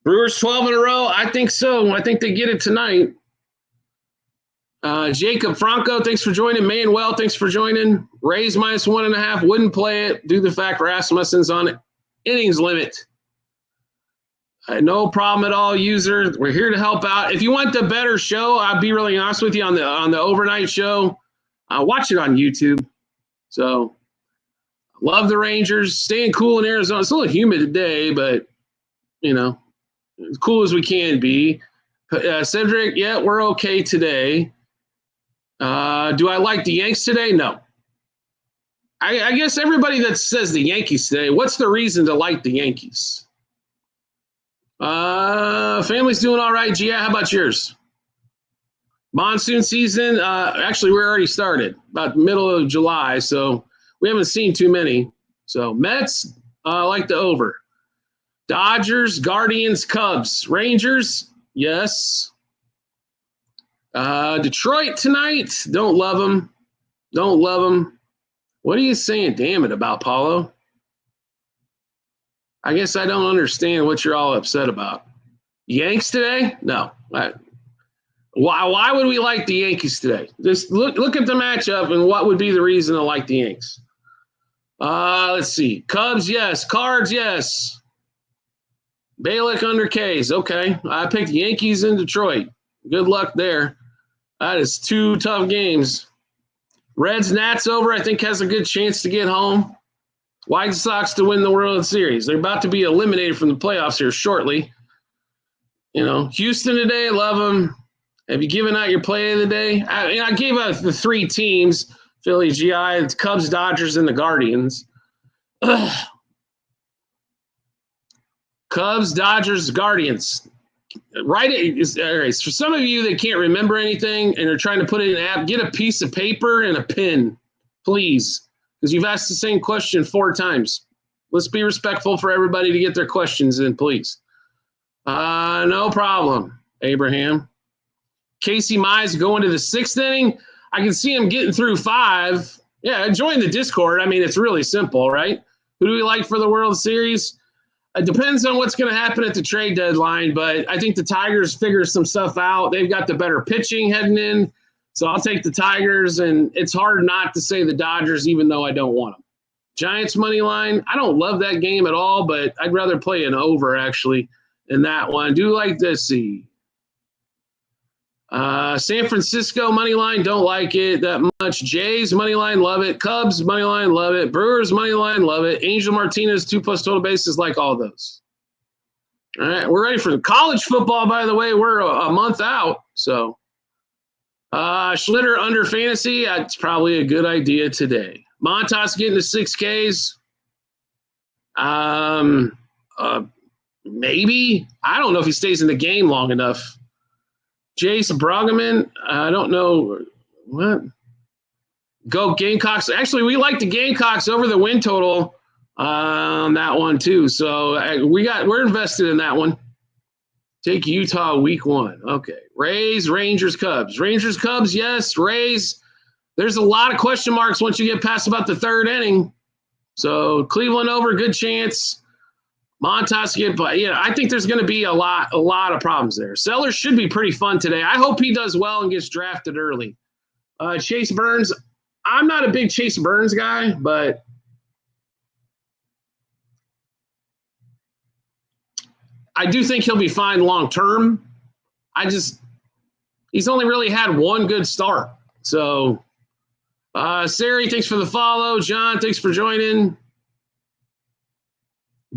Brewers 12 in a row. I think so. I think they get it tonight. Jacob Franco, thanks for joining. Manuel, thanks for joining. Rays minus 1.5. Wouldn't play it due to the fact Rasmussen's on innings limit. No problem at all, user. We're here to help out. If you want the better show, I'll be really honest with you on the overnight show. Watch it on YouTube. So, love the Rangers. Staying cool in Arizona. It's a little humid today, but, as cool as we can be. Cedric, yeah, we're okay today. Do I like the Yanks today? No. I guess everybody that says the Yankees today, what's the reason to like the Yankees? Family's doing all right. Gia, how about yours? Monsoon season, actually, we're already started, about middle of July, so we haven't seen too many. So Mets, like the over. Dodgers, Guardians, Cubs. Rangers, Yes. Detroit tonight. Don't love them. Don't love them. What are you saying, damn it, about, Paulo? I guess I don't understand what you're all upset about. Yanks today? No. Why would we like the Yankees today? Just look at the matchup and what would be the reason to like the Yanks. Let's see. Cubs, yes. Cards, yes. Bailick under K's. Okay. I picked Yankees in Detroit. Good luck there. That is 2 tough games. Reds, Nats over, I think has a good chance to get home. White Sox to win the World Series. They're about to be eliminated from the playoffs here shortly. You know, Houston today, love them. Have you given out your play of the day? I gave out the 3 teams, Philly, GI, the Cubs, Dodgers, and the Guardians. Ugh. Cubs, Dodgers, Guardians. Write it. All right. For some of you that can't remember anything and are trying to put it in an app, get a piece of paper and a pen, please, because you've asked the same question 4 times. Let's be respectful for everybody to get their questions in, please. No problem, Abraham. Casey Mize going to the 6th inning. I can see him getting through 5. Yeah, join the Discord. I mean, it's really simple, right? Who do we like for the World Series? It depends on what's going to happen at the trade deadline, but I think the Tigers figure some stuff out. They've got the better pitching heading in, so I'll take the Tigers, and it's hard not to say the Dodgers, even though I don't want them. Giants money line, I don't love that game at all, but I'd rather play an over, actually, in that one. Do like this, see. San Francisco money line, don't like it that much. Jays money line, love it. Cubs money line, love it. Brewers money line, love it. Angel Martinez 2+ total bases, like all those. All right, we're ready for the college football. By the way, we're a month out, so Schlitter under fantasy. That's probably a good idea today. Montas getting to 6Ks. Maybe. I don't know if he stays in the game long enough. Jace Broggeman, I don't know what. Go Gamecocks. Actually, we like the Gamecocks over the win total on that one too. So we're invested in that one. Take Utah week 1. Okay. Rays, Rangers, Cubs. Rangers, Cubs, yes. Rays. There's a lot of question marks once you get past about the 3rd inning. So Cleveland over, good chance. Montas get, but yeah, I think there's going to be a lot of problems there. Sellers should be pretty fun today. I hope he does well and gets drafted early. Chase Burns, I'm not a big Chase Burns guy, but I do think he'll be fine long term. He's only really had one good start. So, Sari, thanks for the follow. John, thanks for joining.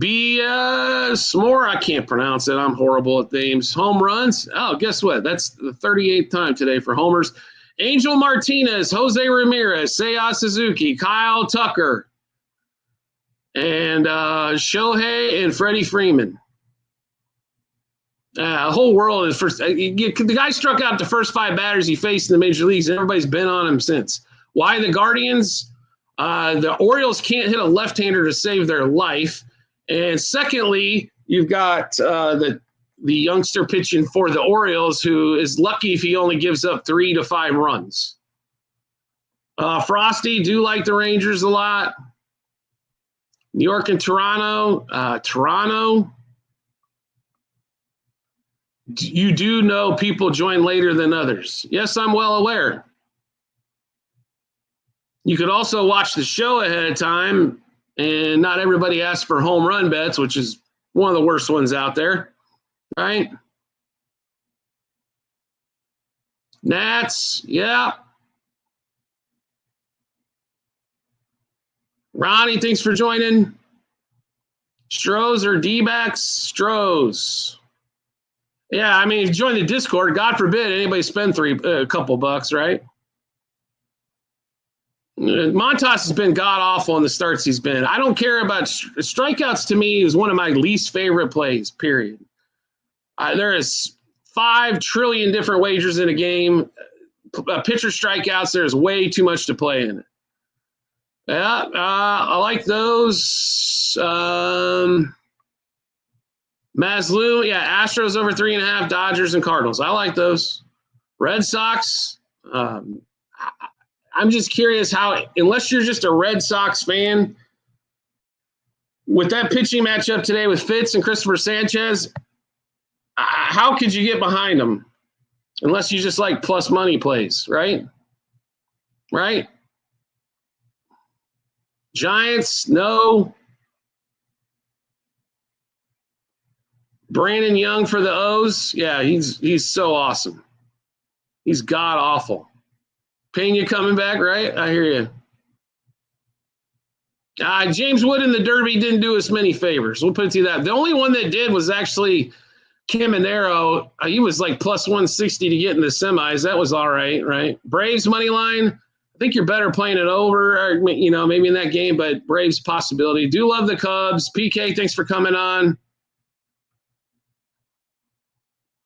S'more, I can't pronounce it. I'm horrible at names. Home runs. Oh, guess what? That's the 38th time today for homers. Angel Martinez, Jose Ramirez, Seiya Suzuki, Kyle Tucker, and Shohei and Freddie Freeman. The whole world is first. The guy struck out the first 5 batters he faced in the major leagues, and everybody's been on him since. Why the Guardians? The Orioles can't hit a left-hander to save their life. And secondly, you've got the youngster pitching for the Orioles, who is lucky if he only gives up 3 to 5 runs. Frosty, do like the Rangers a lot. New York and Toronto. Toronto. You do know people join later than others. Yes, I'm well aware. You could also watch the show ahead of time. And not everybody asks for home run bets, which is one of the worst ones out there, right? Nats, yeah. Ronnie, thanks for joining. Stros or D-backs? Stros. Yeah, I mean, if you join the Discord, God forbid anybody spend a couple bucks, right? Montas has been god-awful in the starts he's been. I don't care about strikeouts. To me, is one of my least favorite plays, period. There is 5 trillion different wagers in a game. Pitcher strikeouts, there's way too much to play in it. Yeah, I like those. Maslow, yeah, Astros over 3.5, Dodgers and Cardinals. I like those. Red Sox, I'm just curious how, unless you're just a Red Sox fan, with that pitching matchup today with Fitz and Christopher Sanchez, how could you get behind them? Unless you just like plus money plays, right? Right? Giants, no. Brandon Young for the O's. Yeah, he's so awesome. He's god awful. Pena coming back, right? I hear you. James Wood in the Derby didn't do us many favors. We'll put it to you that. The only one that did was actually Caminero. He was like plus 160 to get in the semis. That was all right, right? Braves money line. I think you're better playing it over, or, maybe in that game, but Braves possibility. Do love the Cubs. PK, thanks for coming on.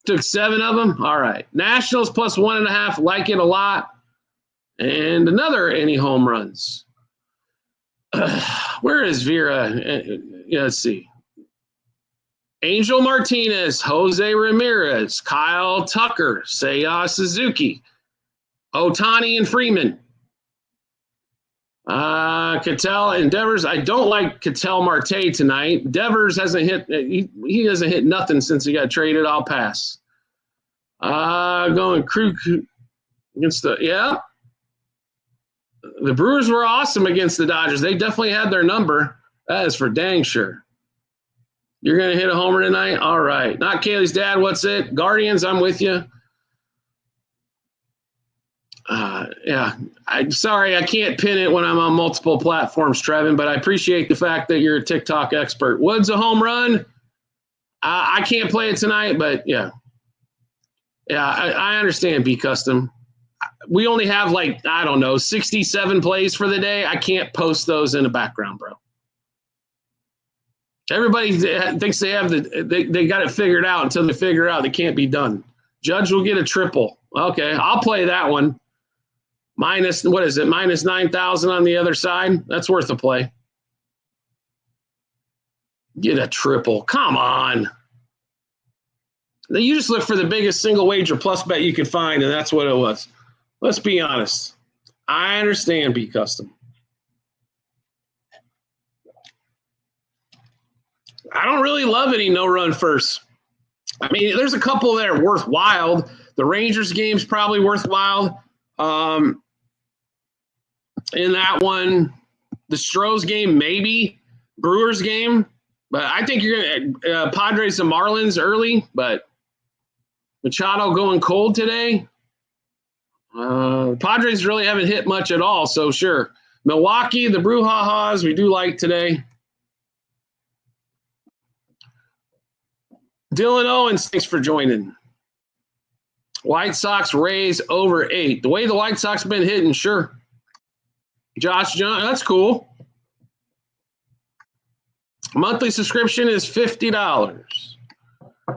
Took 7 of them. All right. Nationals plus 1.5. Like it a lot. And another any home runs. Where is Vera? Let's see. Angel Martinez, Jose Ramirez, Kyle Tucker, Seiya Suzuki, Ohtani and Freeman. Ketel and Devers. I don't like Ketel Marte tonight. Devers hasn't hit. He hasn't hit nothing since he got traded. I'll pass. Going Krug against the Brewers were awesome against the Dodgers. They definitely had their number. That is for dang sure. You're gonna hit a homer tonight. All right. Not Kaylee's dad. What's it? Guardians. I'm with you. I'm sorry I can't pin it when I'm on multiple platforms, Trevin, but I appreciate the fact that you're a TikTok expert. Woods a home run. I can't play it tonight, but yeah, I understand B Custom. We only have 67 plays for the day. I can't post those in the background, bro. Everybody thinks they have they got it figured out until they figure out it can't be done. Judge will get a triple. Okay, I'll play that one. Minus, what is it? Minus 9,000 on the other side. That's worth a play. Get a triple. Come on. You just look for the biggest single wager plus bet you could find, and that's what it was. Let's be honest. I understand B Custom. I don't really love any no-run first. I mean, there's a couple that are worthwhile. The Rangers game's probably worthwhile. In that one, the Stros game, maybe. Brewers game. But I think you're going to Padres and Marlins early, but Machado going cold today. Padres really haven't hit much at all, so sure. Milwaukee, the Brouhahas, we do like today. Dylan Owens, thanks for joining. White Sox Rays over 8. The way the White Sox have been hitting, sure. Josh John, that's cool. Monthly subscription is $50.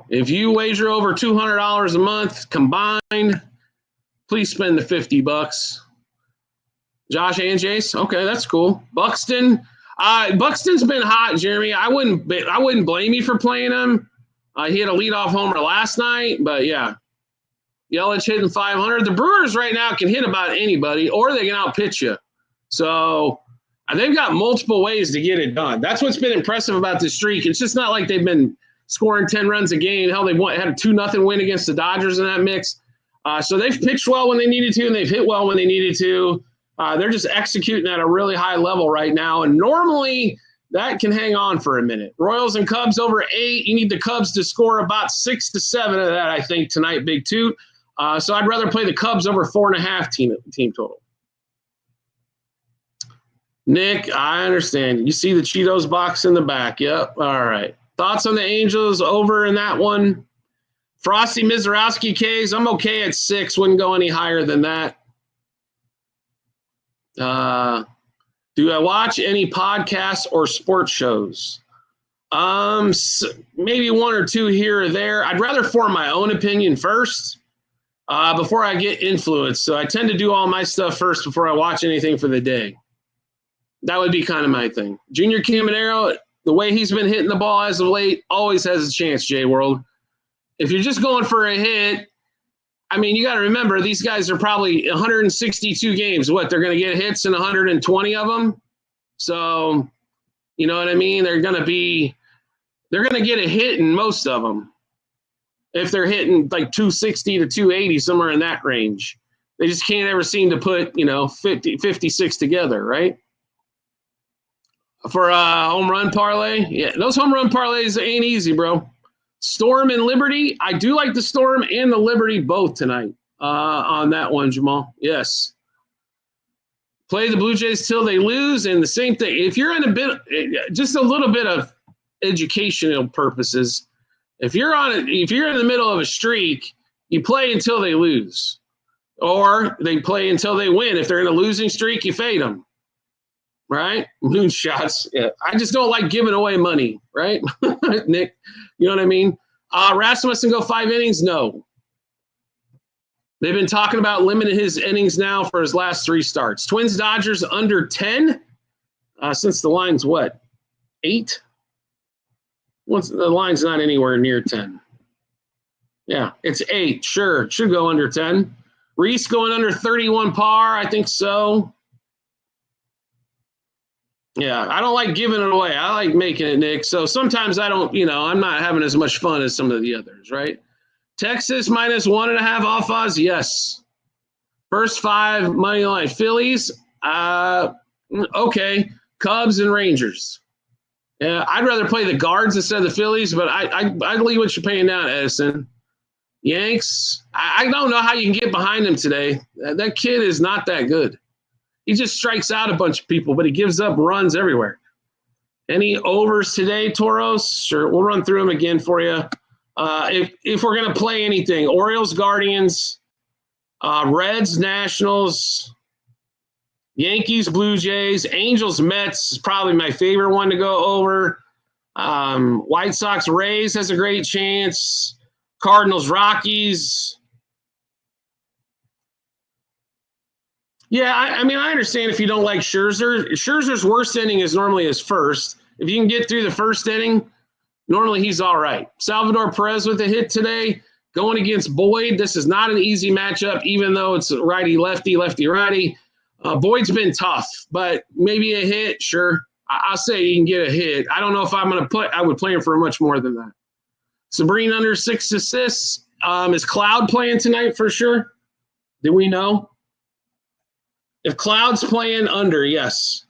If you wager over $200 a month combined, please spend the $50. Josh and Jace, okay, that's cool. Buxton, Buxton's been hot, Jeremy. I wouldn't blame you for playing him. He had a leadoff homer last night, but yeah. Yelich hitting 500. The Brewers right now can hit about anybody, or they can outpitch you. So they've got multiple ways to get it done. That's what's been impressive about this streak. It's just not like they've been scoring 10 runs a game. Hell, they've had a 2-0 win against the Dodgers in that mix. So they've pitched well when they needed to, and they've hit well when they needed to. They're just executing at a really high level right now. And normally that can hang on for a minute. Royals and Cubs over 8. You need the Cubs to score about 6 to 7 of that, I think, tonight, Big Toot. So I'd rather play the Cubs over 4.5 team total. Nick, I understand. You see the Cheetos box in the back. Yep. All right. Thoughts on the Angels over in that one? Frosty Mizorowski K's, I'm okay at 6. Wouldn't go any higher than that. Do I watch any podcasts or sports shows? Maybe 1 or 2 here or there. I'd rather form my own opinion first before I get influenced. So I tend to do all my stuff first before I watch anything for the day. That would be kind of my thing. Junior Caminero, the way he's been hitting the ball as of late, always has a chance, J-World. If you're just going for a hit, I mean, you got to remember, these guys are probably 162 games. What, they're going to get hits in 120 of them? So, you know what I mean? They're going to get a hit in most of them. If they're hitting like 260 to 280, somewhere in that range. They just can't ever seem to put, 56 together, right? For a home run parlay, yeah, those home run parlays ain't easy, bro. Storm and Liberty, I do like the Storm and the Liberty both tonight on that one, Jamal. Yes. Play the Blue Jays till they lose, and the same thing. If you're in just a little bit of educational purposes, if you're in the middle of a streak, you play until they lose, or they play until they win. If they're in a losing streak, you fade them. Right? Moonshots. Yeah. I just don't like giving away money, right? Nick, you know what I mean? Rasmussen go 5 innings? No. They've been talking about limiting his innings now for his last 3 starts. Twins, Dodgers under 10 since the line's what? 8? Once the line's not anywhere near 10. Yeah, it's 8. Sure. Should go under 10. Reese going under 31 par. I think so. Yeah, I don't like giving it away. I like making it, Nick. So sometimes I don't, I'm not having as much fun as some of the others, right? Texas minus 1.5 off odds, yes. First 5 money line. Phillies, okay. Cubs and Rangers. Yeah, I'd rather play the Guards instead of the Phillies, but I believe what you're paying down, Edison. Yanks, I don't know how you can get behind him today. That kid is not that good. He just strikes out a bunch of people, but he gives up runs everywhere. Any overs today, Toros? Sure, we'll run through them again for you. If we're going to play anything, Orioles, Guardians, Reds, Nationals, Yankees, Blue Jays, Angels, Mets is probably my favorite one to go over. White Sox, Rays has a great chance. Cardinals, Rockies. Yeah, I mean, I understand if you don't like Scherzer. Scherzer's worst inning is normally his first. If you can get through the first inning, normally he's all right. Salvador Perez with a hit today, going against Boyd. This is not an easy matchup, even though it's righty-lefty, lefty-righty. Boyd's been tough, but maybe a hit, sure. I'll say you can get a hit. I don't know if I'm going to I would play him for much more than that. Sabrina under 6 assists. Is Cloud playing tonight for sure? Do we know? If Cloud's playing under, yes.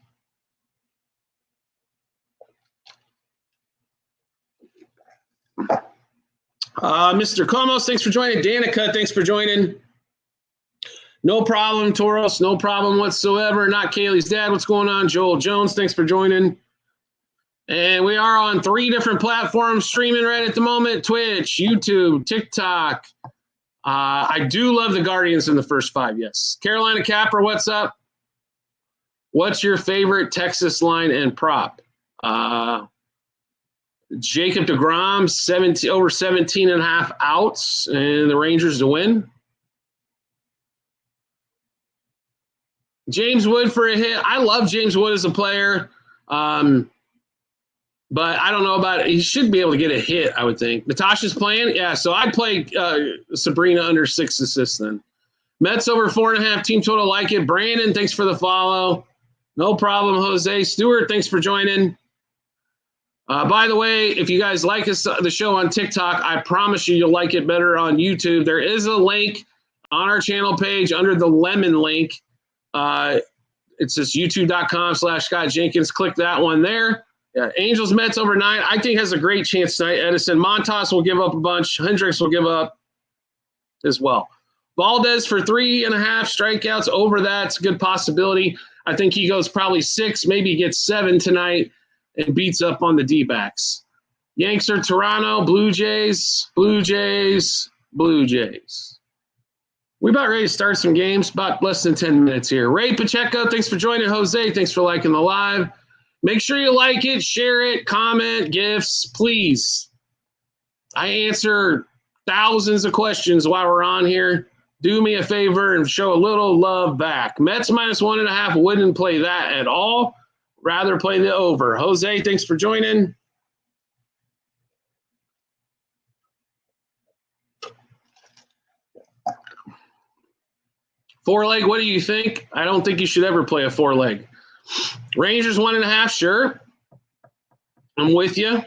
Mr. Comos, thanks for joining. Danica, thanks for joining. No problem, Toros. No problem whatsoever. Not Kaylee's dad. What's going on? Joel Jones, thanks for joining. And we are on 3 different platforms streaming right at the moment. Twitch, YouTube, TikTok. I do love the Guardians in the first 5, yes. Carolina Capper, what's up? What's your favorite Texas line and prop? Jacob deGrom, over 17.5 outs, and the Rangers to win. James Wood for a hit. I love James Wood as a player, but I don't know about it. He should be able to get a hit, I would think. Natasha's playing? Yeah, so I'd play Sabrina under 6 assists then. Mets over 4.5, team total, like it. Brandon, thanks for the follow. No problem, Jose. Stewart, thanks for joining. By the way, if you guys like the show on TikTok, I promise you'll like it better on YouTube. There is a link on our channel page under the lemon link. It's just youtube.com/Scott Jenkins. Click that one there. Yeah, Angels, Mets over 9. I think has a great chance tonight. Edison, Montas will give up a bunch. Hendricks will give up as well. Valdez for 3.5 strikeouts. Over that, it's a good possibility. I think he goes probably 6, maybe gets 7 tonight and beats up on the D-backs. Yanks are Toronto, Blue Jays, Blue Jays, Blue Jays. We're about ready to start some games, about less than 10 minutes here. Ray Pacheco, thanks for joining. Jose, thanks for liking the live. Make sure you like it, share it, comment, gifts, please. I answer thousands of questions while we're on here. Do me a favor and show a little love back. Mets minus 1.5, wouldn't play that at all. rather play the over. Jose, thanks for joining. Four-leg, what do you think? I don't think you should ever play a four-leg. Rangers 1.5, sure. I'm with you.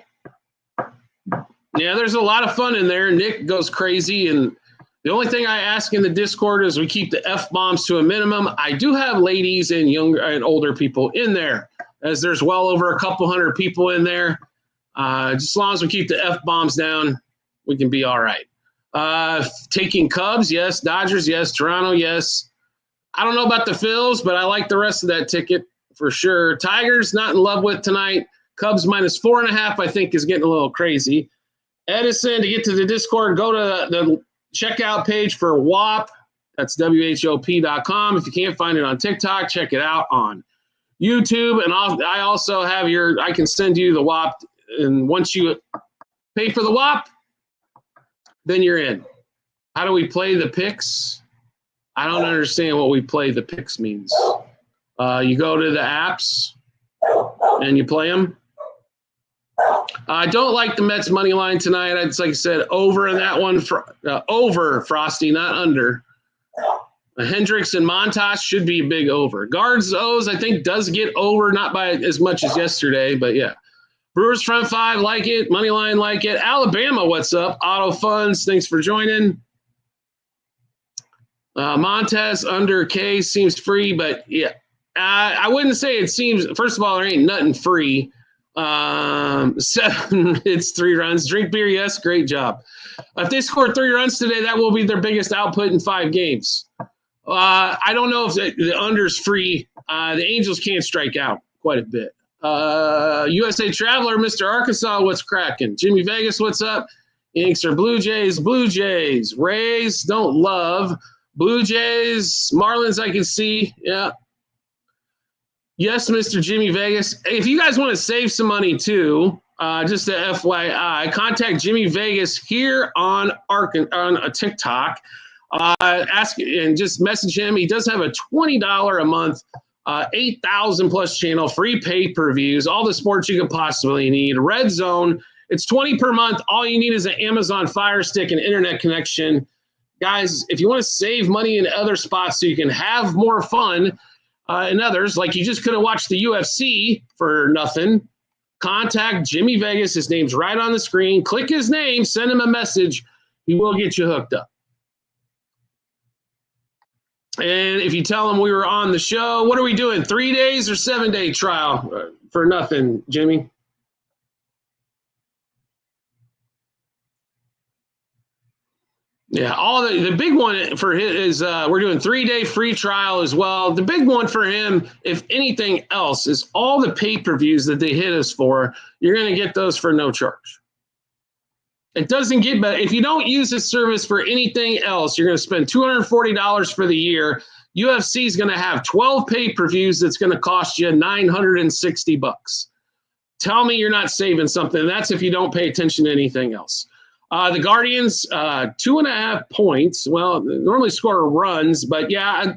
Yeah, there's a lot of fun in there. Nick goes crazy, and the only thing I ask in the Discord is we keep the F-bombs to a minimum. I do have ladies and younger and older people in there, as there's well over a couple hundred people in there. Just as long as we keep the F-bombs down, we can be all right. Taking Cubs, yes. Dodgers, yes. Toronto, yes. I don't know about the Phils, but I like the rest of that ticket for sure. Tigers, not in love with tonight. Cubs -4.5, I think, is getting a little crazy. Edison, to get to the Discord, go to the checkout page for WHOP. That's WHOP.com. If you can't find it on TikTok, check it out on YouTube. And I also have I can send you the WHOP. And once you pay for the WHOP, then you're in. How do we play the picks? I don't understand what we play the picks means. You go to the apps and you play them. I don't like the Mets money line tonight. It's like I said, over in that one. Over, Frosty, not under. Hendricks and Montas should be a big over. Guards, O's, I think, does get over, not by as much as yesterday, but yeah. Brewers front five, like it. Money line, like it. Alabama, what's up? Auto Funds, thanks for joining. Montez under K seems free, but yeah, I wouldn't say it seems. First of all, there ain't nothing free. 7, it's 3 runs. Drink beer, yes, great job. If they score 3 runs today, that will be their biggest output in 5 games. I don't know if the under's free. The Angels can't strike out quite a bit. USA Traveler, Mr. Arkansas, what's cracking? Jimmy Vegas, what's up? Yanks or Blue Jays? Blue Jays. Rays, don't love. Blue Jays, Marlins, I can see. Yeah. Yes, Mr. Jimmy Vegas. If you guys want to save some money too, just a FYI, contact Jimmy Vegas here on a TikTok. Ask and just message him. He does have a $20 a month, 8,000 plus channel, free pay-per-views, all the sports you could possibly need. Red Zone, it's $20 per month. All you need is an Amazon Fire Stick and internet connection. Guys, if you want to save money in other spots so you can have more fun in others, like you just could have watched the UFC for nothing, contact Jimmy Vegas. His name's right on the screen. Click his name, send him a message. He will get you hooked up. And if you tell him we were on the show, what are we doing? 3 days or 7-day trial for nothing, Jimmy? Yeah, all the big one for him is we're doing 3-day free trial as well. The big one for him, if anything else, is all the pay-per-views that they hit us for. You're going to get those for no charge. It doesn't get better. If you don't use this service for anything else, you're going to spend $240 for the year. UFC is going to have 12 pay-per-views that's going to cost you $960. Tell me you're not saving something. That's if you don't pay attention to anything else. The Guardians, 2.5 points. Well, they normally score runs, but yeah,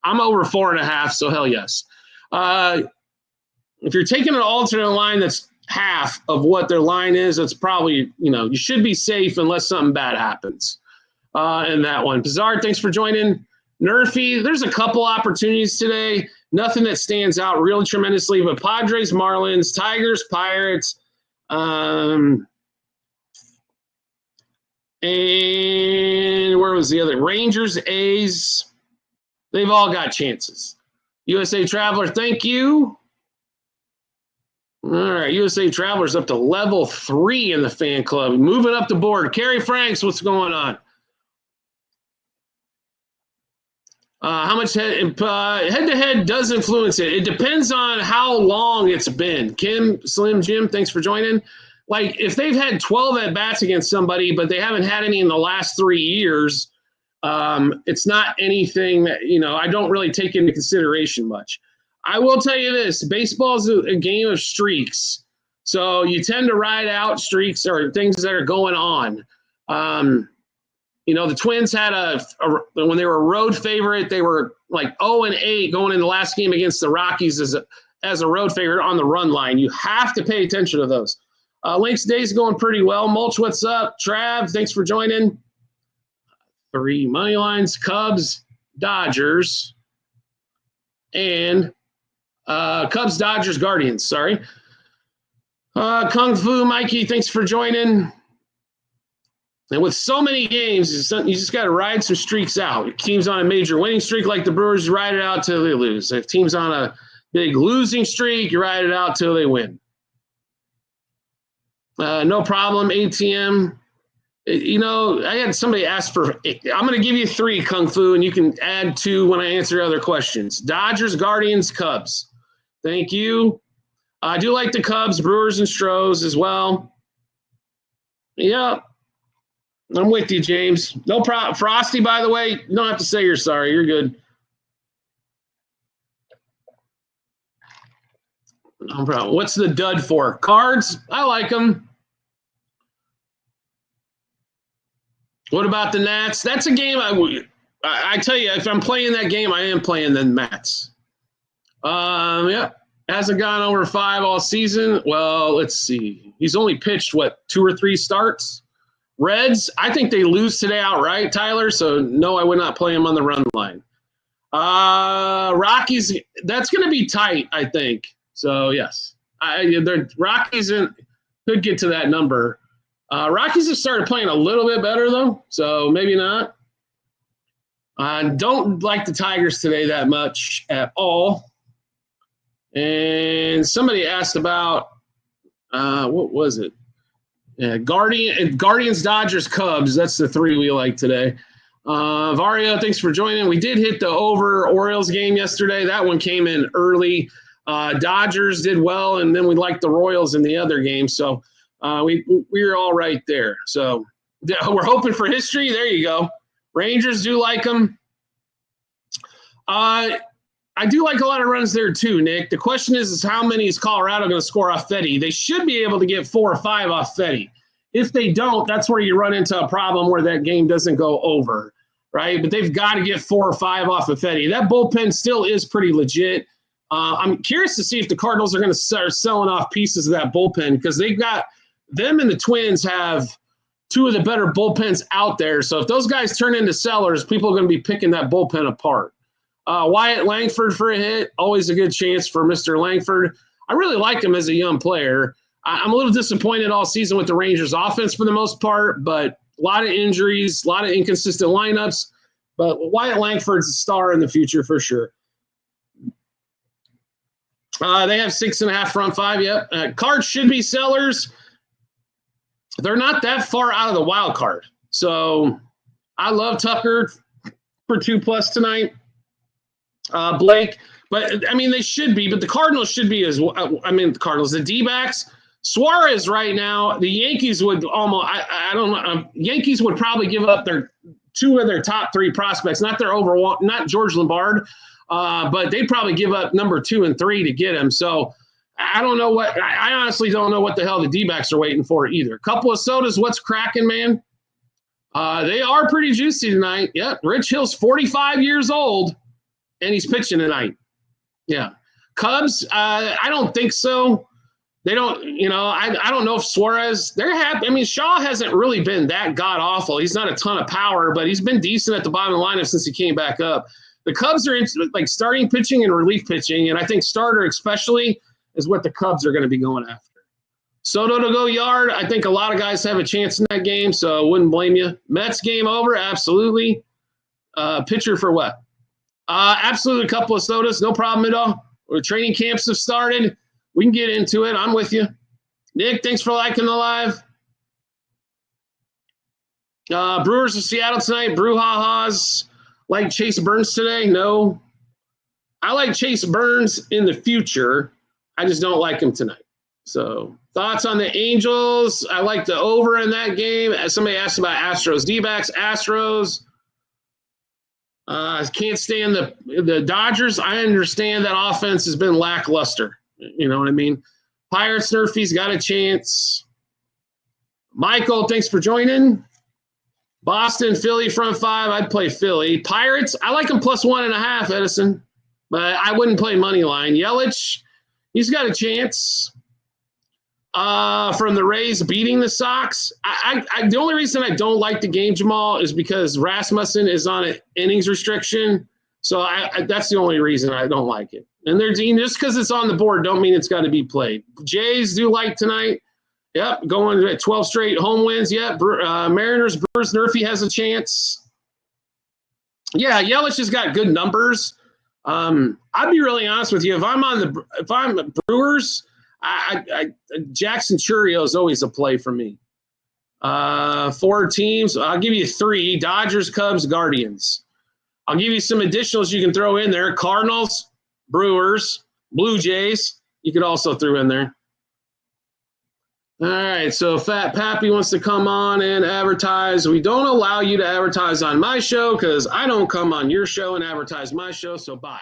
I'm over 4.5, so hell yes. If you're taking an alternate line that's half of what their line is, it's probably, you should be safe unless something bad happens in that one. Bizarre, thanks for joining. Nerfy, there's a couple opportunities today. Nothing that stands out really tremendously, but Padres, Marlins, Tigers, Pirates, and where was the other? Rangers, A's. They've all got chances. USA Traveler, thank you. All right, USA Traveler's up to level 3 in the fan club. Moving up the board. Kerry Franks, what's going on? How much head-to-head does influence it? It depends on how long it's been. Kim, Slim Jim, thanks for joining. Like, if they've had 12 at-bats against somebody, but they haven't had any in the last 3 years, it's not anything that, I don't really take into consideration much. I will tell you this. Baseball is a game of streaks. So you tend to ride out streaks or things that are going on. The Twins had when they were a road favorite, they were like 0-8 going in the last game against the Rockies as a road favorite on the run line. You have to pay attention to those. Lynx Day's going pretty well. Mulch, what's up? Trav, thanks for joining. 3 money lines, Cubs, Dodgers, and Cubs, Dodgers, Guardians. Sorry. Kung Fu, Mikey, thanks for joining. And with so many games, you just got to ride some streaks out. If team's on a major winning streak like the Brewers, you ride it out till they lose. If team's on a big losing streak, you ride it out till they win. No problem, ATM. I had somebody ask for – I'm going to give you 3, Kung Fu, and you can add 2 when I answer other questions. Dodgers, Guardians, Cubs. Thank you. I do like the Cubs, Brewers, and Stros as well. Yeah. I'm with you, James. No problem. Frosty, by the way, you don't have to say you're sorry. You're good. No problem. What's the dud for? Cards? I like them. What about the Nats? That's a game I tell you, if I'm playing that game, I am playing the Nats. Yeah. Hasn't gone over 5 all season. Well, let's see. He's only pitched, 2 or 3 starts? Reds, I think they lose today outright, Tyler. So, no, I would not play him on the run line. Rockies, that's going to be tight, I think. So, yes. Rockies could get to that number. Rockies have started playing a little bit better, though. So, maybe not. Don't like the Tigers today that much at all. And somebody asked about, what was it? Guardians, Dodgers, Cubs. That's the 3 we like today. Vario, thanks for joining. We did hit the over Orioles game yesterday. That one came in early. Dodgers did well, and then we liked the Royals in the other game. So we were all right there. So we're hoping for history. There you go. Rangers do like them. I do like a lot of runs there too, Nick. The question is how many is Colorado going to score off Fetty? They should be able to get 4 or 5 off Fetty. If they don't, that's where you run into a problem where that game doesn't go over, right? But they've got to get 4 or 5 off of Fetty. That bullpen still is pretty legit. I'm curious to see if the Cardinals are going to start selling off pieces of that bullpen because they've got them and the Twins have 2 of the better bullpens out there. So if those guys turn into sellers, people are going to be picking that bullpen apart. Wyatt Langford for a hit. Always a good chance for Mr. Langford. I really like him as a young player. I'm a little disappointed all season with the Rangers offense for the most part, but a lot of injuries, a lot of inconsistent lineups. But Wyatt Langford's a star in the future for sure. They have 6.5 front 5. Yep. Cards should be sellers. They're not that far out of the wild card. So I love Tucker for 2+ tonight. Blake, but I mean, they should be, but the Cardinals should be as well. The D-backs, Suarez right now, the Yankees would almost, I don't know, Yankees would probably give up their 2 of their top 3 prospects, not George Lombard, but they'd probably give up number 2 and 3 to get him. So I honestly don't know what the hell the D-backs are waiting for either. Couple of sodas, what's cracking, man? They are pretty juicy tonight. Yep, Rich Hill's 45 years old. And he's pitching tonight. Yeah. Cubs, I don't think so. They don't, I don't know if Suarez, they're happy. I mean, Shaw hasn't really been that god-awful. He's not a ton of power, but he's been decent at the bottom of the lineup since he came back up. The Cubs are like starting pitching and relief pitching, and I think starter especially is what the Cubs are going to be going after. Soto to go yard, I think a lot of guys have a chance in that game, so I wouldn't blame you. Mets game over, absolutely. Pitcher for what? Absolutely, a couple of sodas, no problem at all. Training camps have started. We can get into it. I'm with you. Nick, thanks for liking the live. Brewers of Seattle tonight. Brouhahas. Like Chase Burns today? No. I like Chase Burns in the future. I just don't like him tonight. So, thoughts on the Angels? I like the over in that game. As somebody asked about Astros. D-backs, Astros. I can't stand the Dodgers. I understand that offense has been lackluster. You know what I mean? Pirates, Nerfies got a chance. Michael, thanks for joining. Boston, Philly, front 5. I'd play Philly. Pirates, I like them +1.5, Edison. But I wouldn't play money line. Yelich, He's got a chance. From the Rays beating the Sox. The only reason I don't like the game, Jamal, is because Rasmussen is on an innings restriction. So that's the only reason I don't like it. And just because it's on the board don't mean it's got to be played. Jays do like tonight. Yep, going at 12 straight home wins. Yep, Mariners, Brewers, Nerfy has a chance. Yeah, Yelich has got good numbers. I'd be really honest with you. If I'm Brewers, Jackson Chourio is always a play for me. 4 teams. I'll give you 3: Dodgers, Cubs, Guardians. I'll give you some additionals you can throw in there: Cardinals, Brewers, Blue Jays. You could also throw in there. All right, so Fat Pappy wants to come on and advertise. We don't allow you to advertise on my show because I don't come on your show and advertise my show, so bye.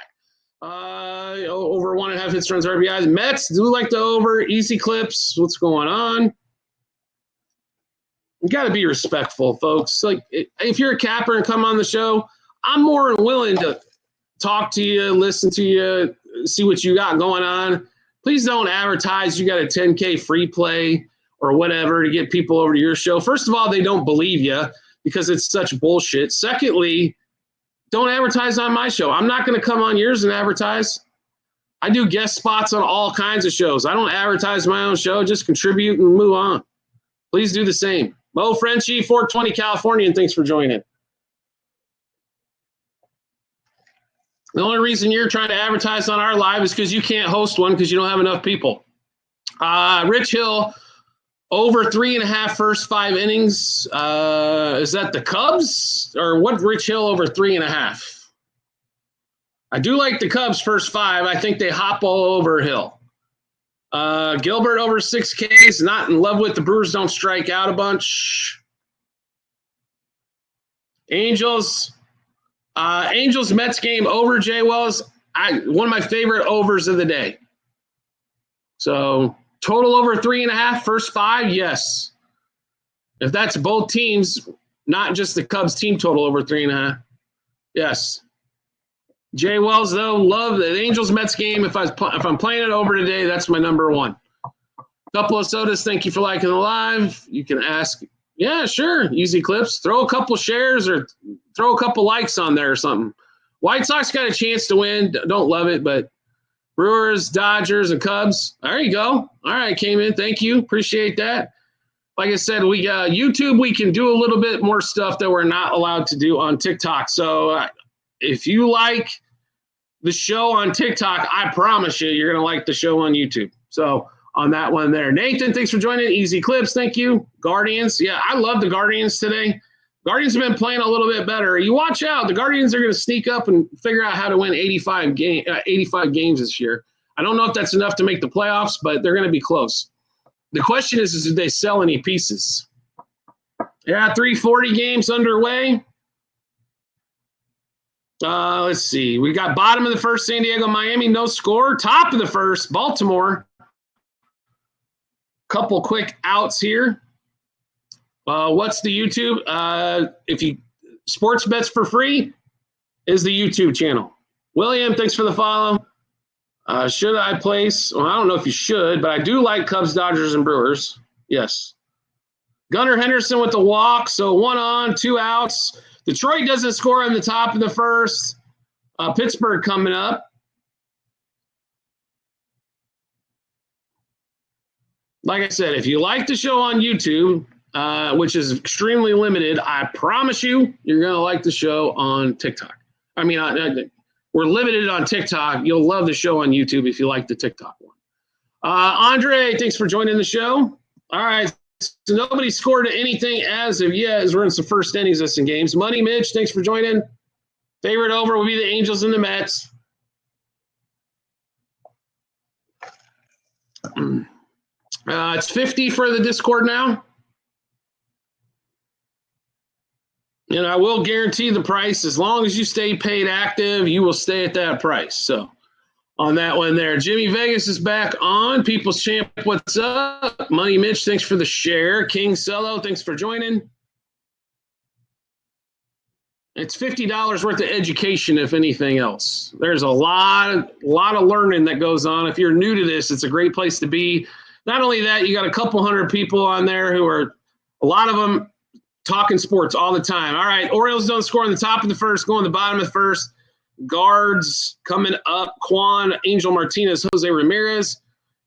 Over 1.5 hits, runs, RBIs. Mets do like the over. Easy clips. What's going on? You got to be respectful, folks. Like, if you're a capper and come on the show, I'm more than willing to talk to you, listen to you, see what you got going on. Please don't advertise you got a 10K free play or whatever to get people over to your show. First of all, they don't believe you because it's such bullshit. Secondly, don't advertise on my show. I'm not going to come on yours and advertise. I do guest spots on all kinds of shows. I don't advertise my own show. Just contribute and move on. Please do the same. Mo Frenchie, 420 California, and thanks for joining. The only reason you're trying to advertise on our live is because you can't host one because you don't have enough people. Rich Hill, over 3.5 first 5 innings. Is that the Cubs or what? Rich Hill over 3.5. I do like the Cubs first 5. I think they hop all over Hill. Gilbert over 6 Ks. Not in love with the Brewers. Don't strike out a bunch. Angels Mets game over, Jay Wells. One of my favorite overs of the day. So total over 3.5 first 5, yes. If that's both teams, not just the Cubs team total over 3.5, yes. Jay Wells, though, love the Angels Mets game. If I'm playing it over today, that's my number 1. Couple of sodas. Thank you for liking the live. You can ask. Yeah, sure. Easy clips. Throw a couple shares or throw a couple likes on there or something. White Sox got a chance to win. Don't love it, but Brewers, Dodgers, and Cubs. There you go. All right, came in. Thank you. Appreciate that. Like I said, we got YouTube. We can do a little bit more stuff that we're not allowed to do on TikTok. So if you like the show on TikTok, I promise you're going to like the show on YouTube. So on that one there. Nathan, thanks for joining. Easy clips. Thank you. Guardians. Yeah, I love the Guardians today. Guardians have been playing a little bit better. You watch out. The Guardians are going to sneak up and figure out how to win 85 games this year. I don't know if that's enough to make the playoffs, but they're going to be close. The question is did they sell any pieces? Yeah, 340 games underway. Let's see. We got bottom of the first, San Diego, Miami, no score. Top of the first, Baltimore. Couple quick outs here. What's the YouTube? If you sports bets for free is the YouTube channel. William, thanks for the follow. Should I place? Well, I don't know if you should, but I do like Cubs, Dodgers, and Brewers. Yes. Gunnar Henderson with the walk. So 1 on, 2 outs. Detroit doesn't score on the top of the first. Pittsburgh coming up. Like I said, if you like the show on YouTube, which is extremely limited, I promise you're going to like the show on TikTok. I mean, we're limited on TikTok. You'll love the show on YouTube if you like the TikTok one. Andre, thanks for joining the show. All right. So nobody scored anything as of yet as we're in some first innings of some games. Money Mitch, thanks for joining. Favorite over will be the Angels and the Mets. It's 50 for the Discord now. And I will guarantee the price. As long as you stay paid active, you will stay at that price. So on that one there. Jimmy Vegas is back on. People's Champ, what's up? Money Mitch, thanks for the share. King Cello, thanks for joining. It's $50 worth of education, if anything else. There's a lot of learning that goes on. If you're new to this, it's a great place to be. Not only that, you got a couple hundred people on there who are, a lot of them talking sports all the time. All right, Orioles don't score in the top of the first, go in the bottom of the first. Guards coming up, Quan, Angel Martinez, Jose Ramirez.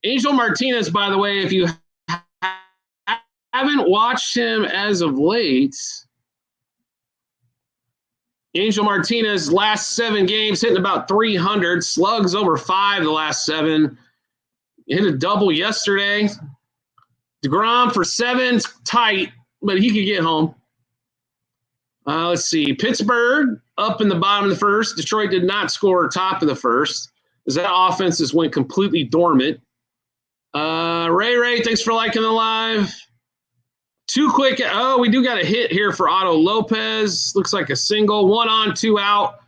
Angel Martinez, by the way, if you haven't watched him as of late, Angel Martinez, last 7 games, hitting about 300, slugs over 5 the last 7. Hit a double yesterday. DeGrom for 7, tight, but he could get home. Let's see. Pittsburgh up in the bottom of the first. Detroit did not score top of the first, as that offense just went completely dormant. Ray, thanks for liking the live. Too quick. Oh, we do got a hit here for Otto Lopez. Looks like a single. 1 on, 2 out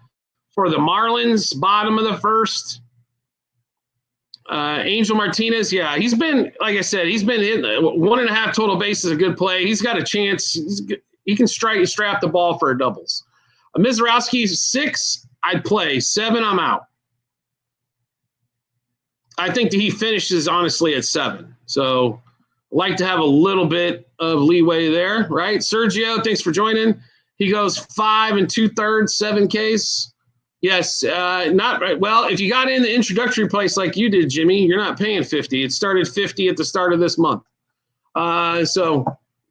for the Marlins. Bottom of the first. Angel Martinez, yeah, he's been, like I said, he's been hitting 1.5 total bases, a good play. He's got a chance. He can strap the ball for a doubles. Mizrowski, 6, I'd play. 7, I'm out. I think that he finishes, honestly, at 7. So like to have a little bit of leeway there, right? Sergio, thanks for joining. He goes 5 2/3, 7 Ks. Yes, not right. Well, if you got in the introductory place like you did, Jimmy, you're not paying 50. It started 50 at the start of this month. So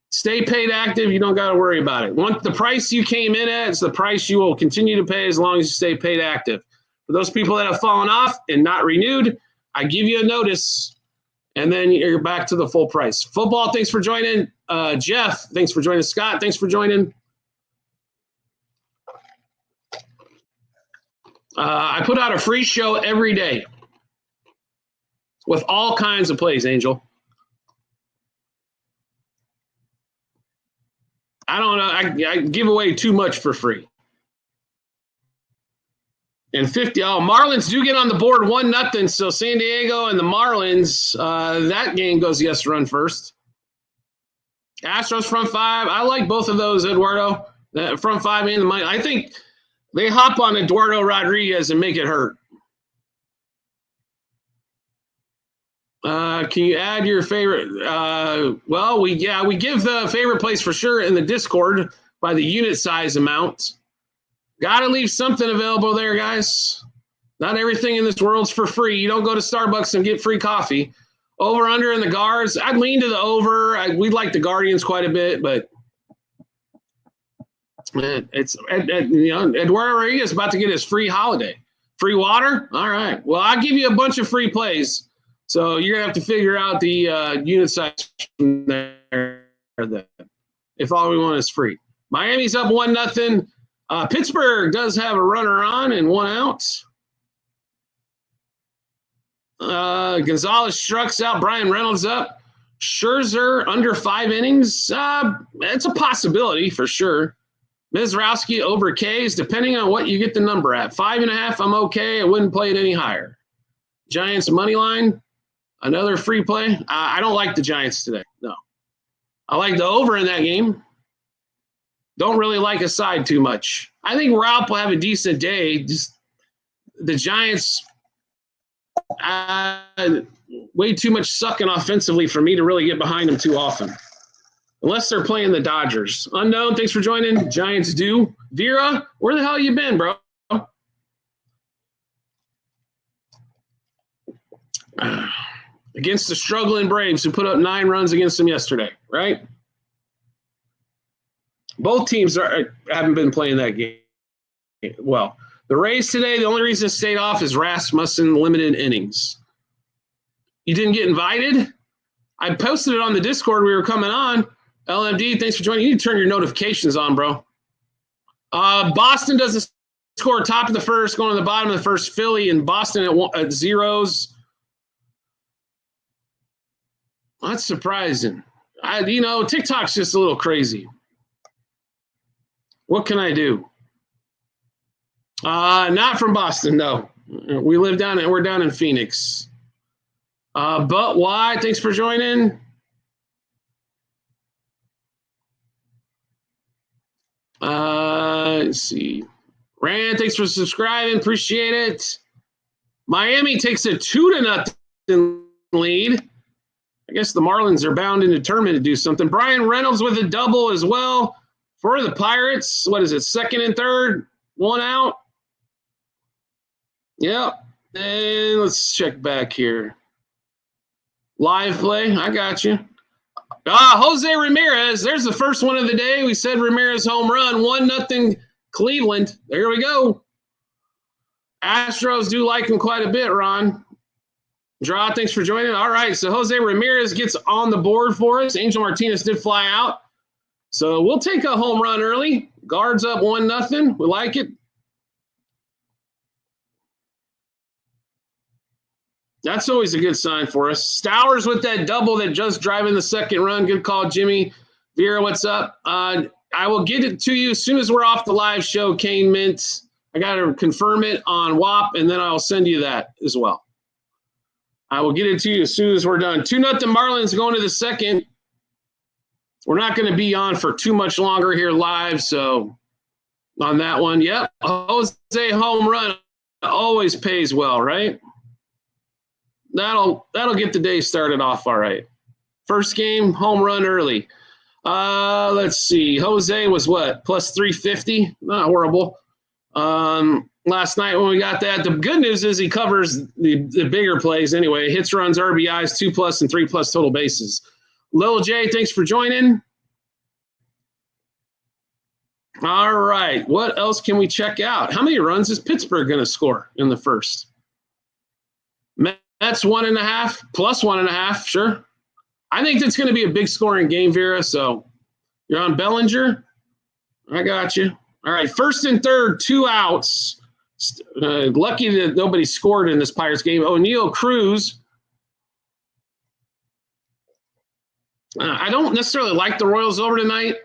stay paid active. You don't got to worry about it. Once the price you came in at, it's the price you will continue to pay as long as you stay paid active. For those people that have fallen off and not renewed, I give you a notice, and then you're back to the full price. Football, thanks for joining. Jeff, thanks for joining. Scott, thanks for joining. I put out a free show every day with all kinds of plays, Angel. I don't know. I give away too much for free. And 50. Oh, Marlins do get on the board 1-0. So San Diego and the Marlins, that game goes yes run first. Astros front 5. I like both of those, Eduardo. Front 5 and the money. I think they hop on Eduardo Rodriguez and make it hurt. Can you add your favorite? Well, we give the favorite place for sure in the Discord by the unit size amount. Got to leave something available there, guys. Not everything in this world's for free. You don't go to Starbucks and get free coffee. Over, under, in the guards. I'd lean to the over. We like the Guardians quite a bit, but it's Eduardo Rodriguez is about to get his free holiday. Free water? All right. Well, I'll give you a bunch of free plays. So you're going to have to figure out the unit size from there if all we want is free. Miami's up 1-0. Pittsburgh does have a runner on and 1 out. Gonzalez strikes out. Brian Reynolds up. Scherzer under 5 innings. It's a possibility for sure. Mizrowski over Ks, depending on what you get the number at. 5.5, I'm okay. I wouldn't play it any higher. Giants money line. Another free play. I don't like the Giants today. No. I like the over in that game. Don't really like a side too much. I think Ralph will have a decent day. Just the Giants, way too much sucking offensively for me to really get behind them too often. Unless they're playing the Dodgers. Unknown, thanks for joining. Giants do. Vera, where the hell you been, bro? Against the struggling Braves who put up 9 runs against them yesterday, right? Both teams haven't been playing that game well. The Rays today, the only reason it stayed off is Rasmussen limited innings. You didn't get invited? I posted it on the Discord. We were coming on. LMD, thanks for joining. You need to turn your notifications on, bro. Boston doesn't score top of the first, going to the bottom of the first. Philly and Boston at zeros. That's surprising. TikTok's just a little crazy. What can I do? Not from Boston, no. We're down in Phoenix. But why? Thanks for joining. Let's see. Rand, thanks for subscribing. Appreciate it. Miami takes a 2-0 lead. I guess the Marlins are bound and determined to do something. Brian Reynolds with a double as well for the Pirates. What is it, second and third? One out. Yep. And let's check back here. Live play. I got you. Jose Ramirez. There's the first one of the day. We said Ramirez home run. 1-0 Cleveland. There we go. Astros do like him quite a bit, Ron. Draw, thanks for joining. All right, so Jose Ramirez gets on the board for us. Angel Martinez did fly out. So we'll take a home run early. Guards up 1-0. We like it. That's always a good sign for us. Stowers with that double that just driving the second run. Good call, Jimmy. Vera, what's up? I will get it to you as soon as we're off the live show, Kane Mint. I got to confirm it on WAP, and then I'll send you that as well. I will get it to you as soon as we're done. 2-0 Marlins going to the second. We're not going to be on for too much longer here live, so on that one, yep. Jose home run always pays well, right? That'll get the day started off all right. First game, home run early. Let's see. Jose was what? Plus 350? Not horrible. Last night when we got that, the good news is he covers the bigger plays anyway. Hits, runs, RBIs, 2+ and 3+ total bases. Lil J, thanks for joining. All right. What else can we check out? How many runs is Pittsburgh going to score in the first? That's 1.5 plus 1.5. Sure. I think that's going to be a big scoring game, Vera. So you're on Bellinger. I got you. All right. First and third, 2 outs. Lucky that nobody scored in this Pirates game. O'Neal Cruz. I don't necessarily like the Royals over tonight.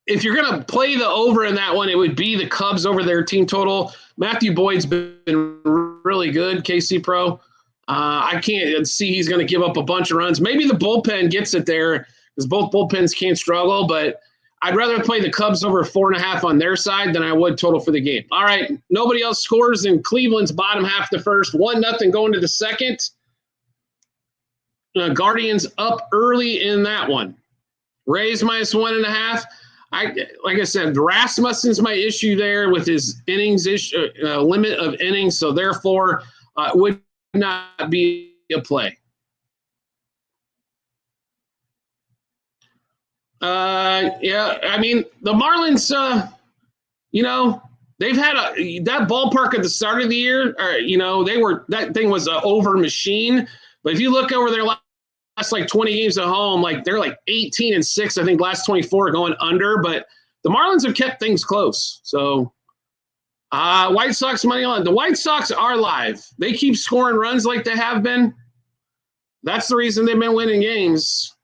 If you're going to play the over in that one, it would be the Cubs over their team total. Matthew Boyd's been really good, KC Pro. I can't see he's going to give up a bunch of runs. Maybe the bullpen gets it there because both bullpens can't struggle, but I'd rather play the Cubs over 4.5 on their side than I would total for the game. All right, nobody else scores in Cleveland's bottom half the first. 1-0 going to the second. Guardians up early in that one. Rays minus 1.5. Like I said, Rasmussen's my issue there with his innings limit of innings, so therefore would not be a play. Yeah, I mean the Marlins. They've had that ballpark at the start of the year. That thing was an over machine. But if you look over their last 20 games at home, they're 18-6. I think last 24 going under, but the Marlins have kept things close. So White Sox money line. The White Sox are live. They keep scoring runs like they have been. That's the reason they've been winning games.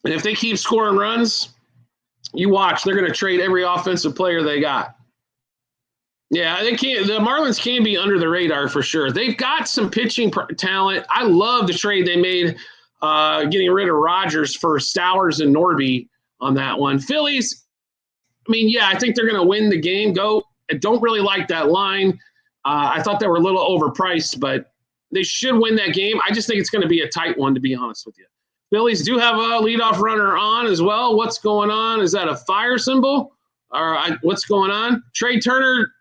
And if they keep scoring runs, you watch. They're going to trade every offensive player they got. Yeah, they can't. The Marlins can be under the radar for sure. They've got some pitching talent. I love the trade they made, getting rid of Rogers for Stowers and Norby on that one. Phillies, I think they're going to win the game. I don't really like that line. I thought they were a little overpriced, but they should win that game. I just think it's going to be a tight one, to be honest with you. Phillies do have a leadoff runner on as well. What's going on? Is that a fire symbol? Or what's going on? Trey Turner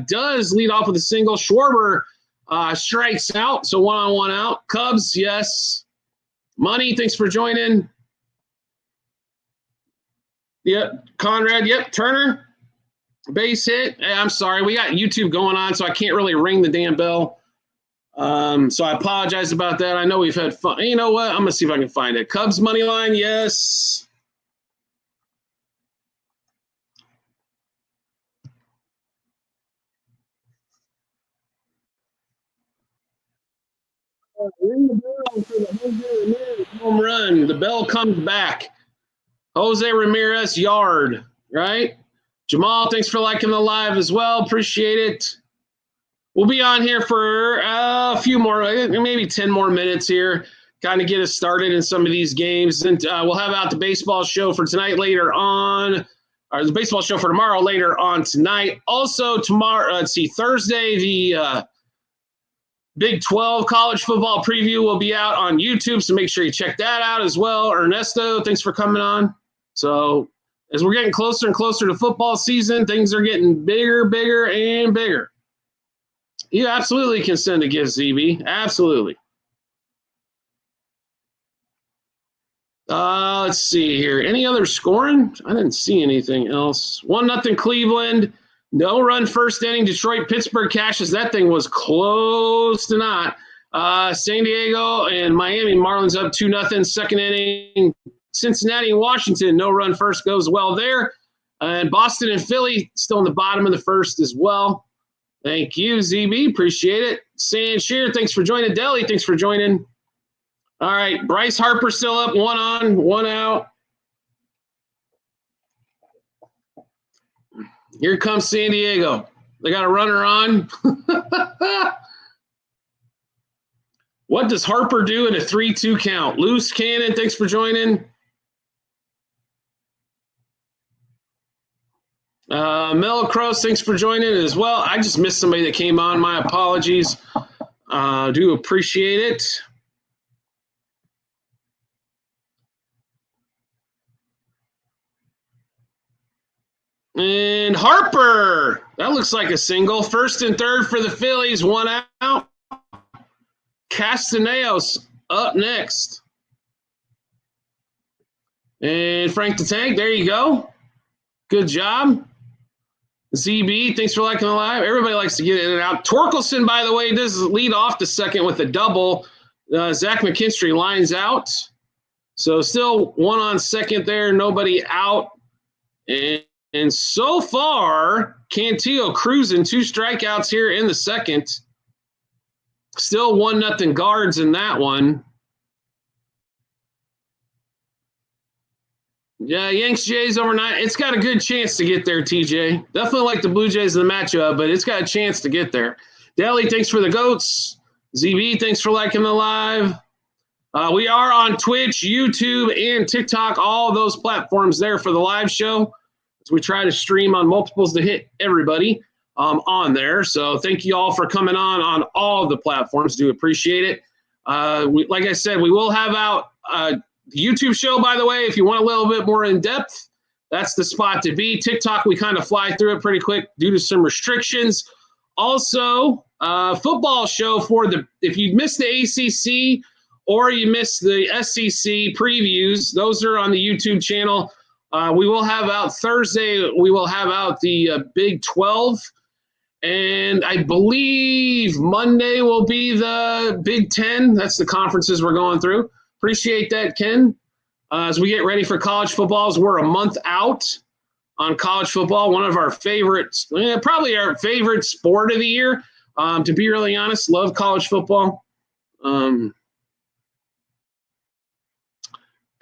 does lead off with a single. Schwarber strikes out, so 1-on-1 out. Cubs, yes. Money, thanks for joining. Yep, Conrad, yep. Turner, base hit. I'm sorry, we got YouTube going on, so I can't really ring the damn bell. So I apologize about that. I know we've had fun. You know what? I'm going to see if I can find it. Cubs money line, yes. Ring the bell for the Jose Ramirez home run. The bell comes back. Jose Ramirez yard, right? Jamal, thanks for liking the live as well. Appreciate it. We'll be on here for a few more, maybe 10 more minutes here. kind of get us started in some of these games. And we'll have out the baseball show for tonight later on, or the baseball show for tomorrow later on tonight. Also tomorrow, Thursday, the Big 12 college football preview will be out on YouTube, so make sure you check that out as well. Ernesto, thanks for coming on. So as we're getting closer and closer to football season, things are getting bigger, and bigger. You absolutely can send a gift, ZB. Absolutely. Let's see here. Any other scoring? I didn't see anything else. 1-0 Cleveland. No run first inning. Detroit, Pittsburgh cashes. That thing was close to not. San Diego and Miami Marlins up 2-0. Second inning. Cincinnati and Washington. No run first goes well there. And Boston and Philly still in the bottom of the first as well. Thank you, ZB. Appreciate it. San Shear, thanks for joining. Deli, thanks for joining. All right. Bryce Harper still up. 1 on, 1 out. Here comes San Diego. They got a runner on. What does Harper do in a 3-2 count? Loose cannon, thanks for joining. Mel Cross, thanks for joining as well. I just missed somebody that came on. My apologies. Do appreciate it. And Harper, that looks like a single. First and third for the Phillies, 1 out. Castellanos up next. And Frank the Tank, there you go. Good job. ZB, thanks for liking the live. Everybody likes to get in and out. Torkelson, by the way, does lead off the second with a double. Zach McKinstry lines out. So still 1 on second there, nobody out. And so far, Cantillo cruising 2 strikeouts here in the second. Still 1-0 Guards in that one. Yeah, Yanks Jays overnight. It's got a good chance to get there, TJ. Definitely like the Blue Jays in the matchup, but it's got a chance to get there. Dally, thanks for the goats. ZB, thanks for liking the live. We are on Twitch, YouTube, and TikTok, all those platforms there for the live show. So we try to stream on multiples to hit everybody on there. So thank you all for coming on all the platforms. Do appreciate it. Like I said, we will have out the YouTube show, by the way, if you want a little bit more in depth, that's the spot to be. TikTok, we kind of fly through it pretty quick due to some restrictions. Also, football show if you missed the ACC or you missed the SEC previews, those are on the YouTube channel. We will have out Thursday, we will have out the Big 12. And I believe Monday will be the Big 10. That's the conferences we're going through. Appreciate that, Ken. As we get ready for college footballs, we're a month out on college football. One of our favorites, probably our favorite sport of the year. To be really honest, love college football.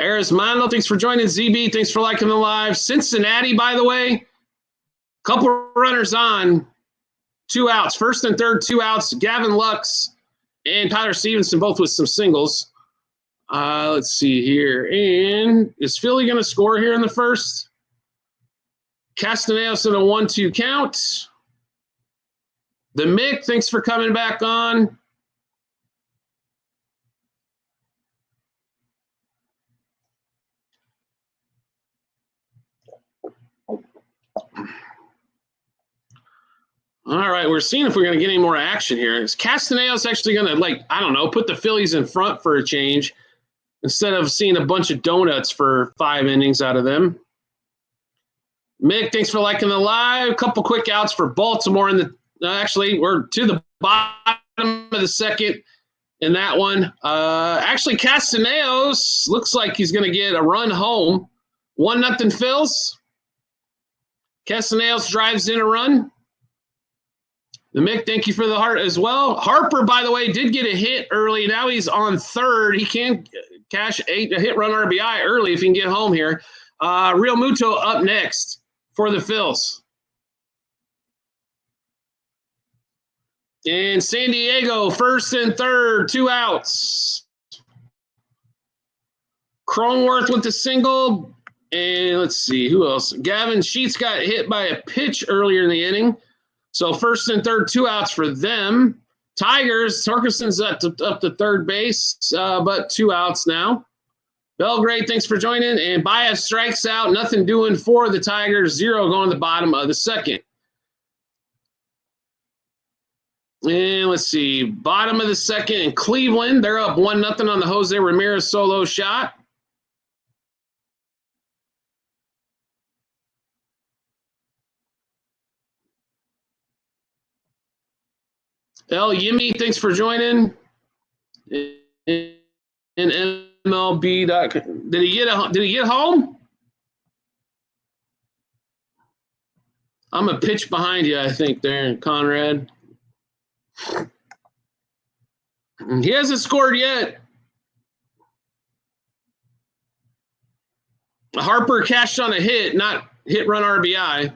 Arismando, thanks for joining. ZB, thanks for liking the live. Cincinnati, by the way, couple runners on, 2 outs. First and third, 2 outs. Gavin Lux and Tyler Stevenson both with some singles. Let's see here. And is Philly going to score here in the first? Castellanos in a 1-2 count. The Mick, thanks for coming back on. All right, we're seeing if we're going to get any more action here. Is Castellanos actually going to, put the Phillies in front for a change instead of seeing a bunch of donuts for 5 innings out of them? Mick, thanks for liking the live. Couple quick outs for Baltimore. We're to the bottom of the second in that one. Castellanos looks like he's going to get a run home. 1-0 Phils. Castellanos drives in a run. The Mick, thank you for the heart as well. Harper, by the way, did get a hit early. Now he's on third. He can cash a hit run RBI early if he can get home here. Real Muto up next for the Phils. And San Diego, first and third, 2 outs. Cronenworth with the single. And let's see, who else? Gavin Sheets got hit by a pitch earlier in the inning. So first and third, 2 outs for them. Tigers, Torkelson's up to third base, but 2 outs now. Belgrade, thanks for joining. And Baez strikes out, nothing doing for the Tigers. 0 going to the bottom of the second. And let's see, bottom of the second in Cleveland. They're up 1-0 on the Jose Ramirez solo shot. El Yimmy, thanks for joining. In MLB.com. Did he get home? I'm a pitch behind you, I think, there, Conrad. He hasn't scored yet. Harper cashed on a hit, not hit run RBI.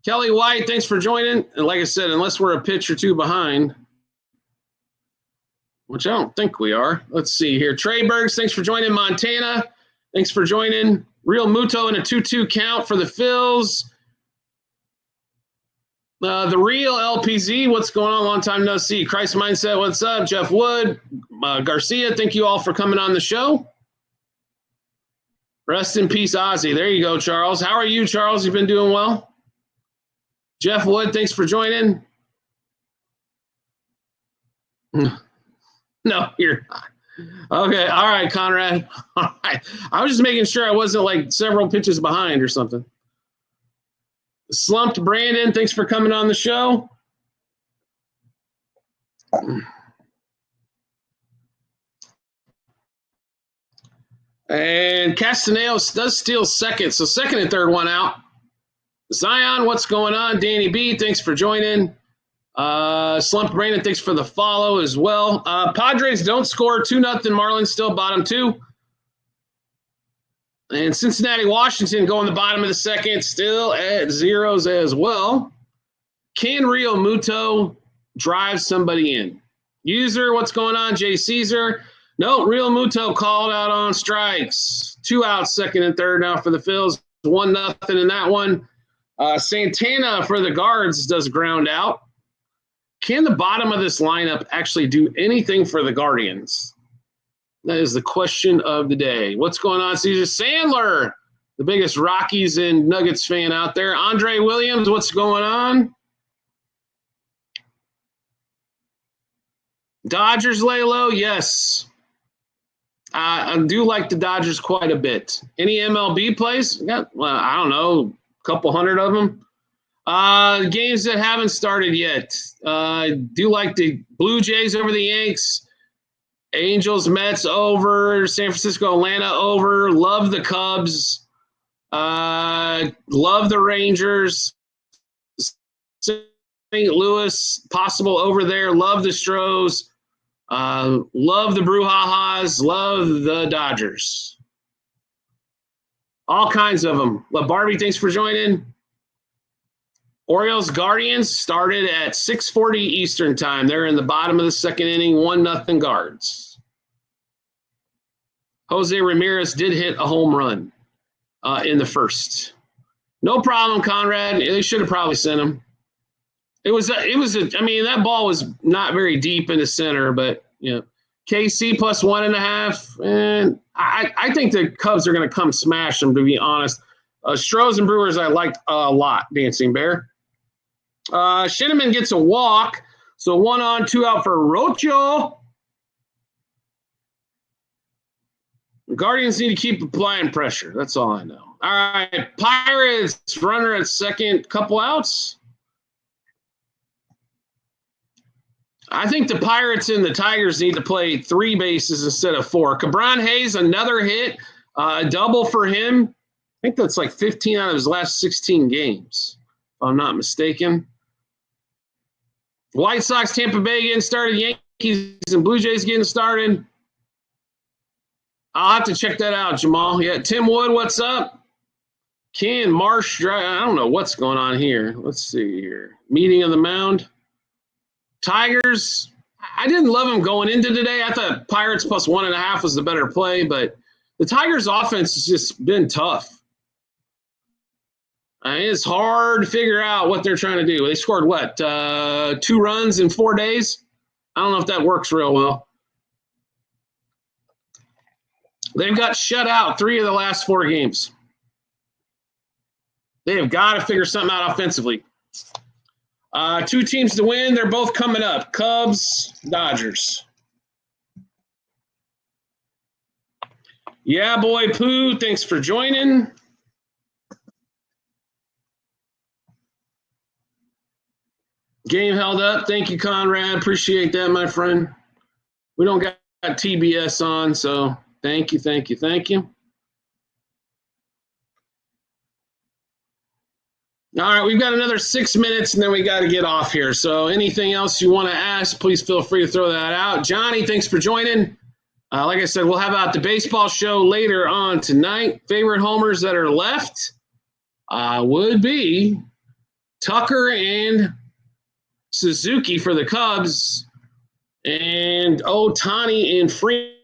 Kelly White, thanks for joining. And like I said, unless we're a pitch or 2 behind, which I don't think we are. Let's see here. Trey Bergs, thanks for joining. Montana, thanks for joining. Real Muto in a 2-2 count for the Phils. The real LPZ, what's going on? Long time no see. Christ Mindset, what's up? Jeff Wood, Garcia, thank you all for coming on the show. Rest in peace, Ozzy. There you go, Charles. How are you, Charles? You've been doing well? Jeff Wood, thanks for joining. No, you're not. Okay, all right, Conrad. All right. I was just making sure I wasn't like several pitches behind or something. Slumped Brandon, thanks for coming on the show. And Castaneos does steal second, so second and third one out. Zion, what's going on? Danny B, thanks for joining. Slumped Brandon, thanks for the follow as well. Padres don't score, 2-0. Marlins still bottom 2. And Cincinnati, Washington going the bottom of the second, still at 0s as well. Can Real Muto drive somebody in? User, what's going on? Jay Caesar. No, Real Muto called out on strikes. 2 outs, second and third now for the Phils. 1-0 in that one. Santana for the Guards does ground out. Can the bottom of this lineup actually do anything for the Guardians? That is the question of the day. What's going on, Caesar Sandler? The biggest Rockies and Nuggets fan out there. Andre Williams, what's going on? Dodgers lay low? Yes. I do like the Dodgers quite a bit. Any MLB plays? Yeah, well, I don't know, a couple hundred of them. Games that haven't started yet. Do like the Blue Jays over the Yanks. Angels, Mets over. San Francisco, Atlanta over. Love the Cubs. Love the Rangers. St. Louis, possible over there. Love the Stros. Love the Brouhahas. Love the Dodgers. All kinds of them. Barbie, thanks for joining. Orioles Guardians started at 6:40 Eastern time. They're in the bottom of the second inning, 1-0 Guards. Jose Ramirez did hit a home run in the first. No problem, Conrad. They should have probably sent him. I mean, that ball was not very deep in the center, but you know, KC plus 1.5. And I think the Cubs are going to come smash them, to be honest. Stros and Brewers I liked a lot, Dancing Bear. Shinneman gets a walk, so 1 on, 2 out for Rocho. Guardians need to keep applying pressure. That's all I know. All right, Pirates, runner at second, couple outs. I think the Pirates and the Tigers need to play 3 bases instead of 4. Cabron Hayes, another hit, a double for him. I think that's like 15 out of his last 16 games, if I'm not mistaken. White Sox, Tampa Bay getting started. Yankees and Blue Jays getting started. I'll have to check that out, Jamal. Yeah, Tim Wood, what's up? Ken Marsh, I don't know what's going on here. Let's see here. Meeting of the mound. Tigers, I didn't love them going into today. I thought Pirates plus 1.5 was the better play, but the Tigers' offense has just been tough. It's hard to figure out what they're trying to do. They scored, 2 runs in 4 days? I don't know if that works real well. They've got shut out 3 of the last 4 games. They have got to figure something out offensively. 2 teams to win. They're both coming up. Cubs, Dodgers. Yeah, boy, Pooh, thanks for joining. Game held up. Thank you, Conrad. Appreciate that, my friend. We don't got TBS on, so thank you. All right, we've got another 6 minutes, and then we got to get off here. So anything else you want to ask, please feel free to throw that out. Johnny, thanks for joining. Like I said, we'll have out the baseball show later on tonight. Favorite homers that are left would be Tucker and Suzuki for the Cubs, and Ohtani and Freeman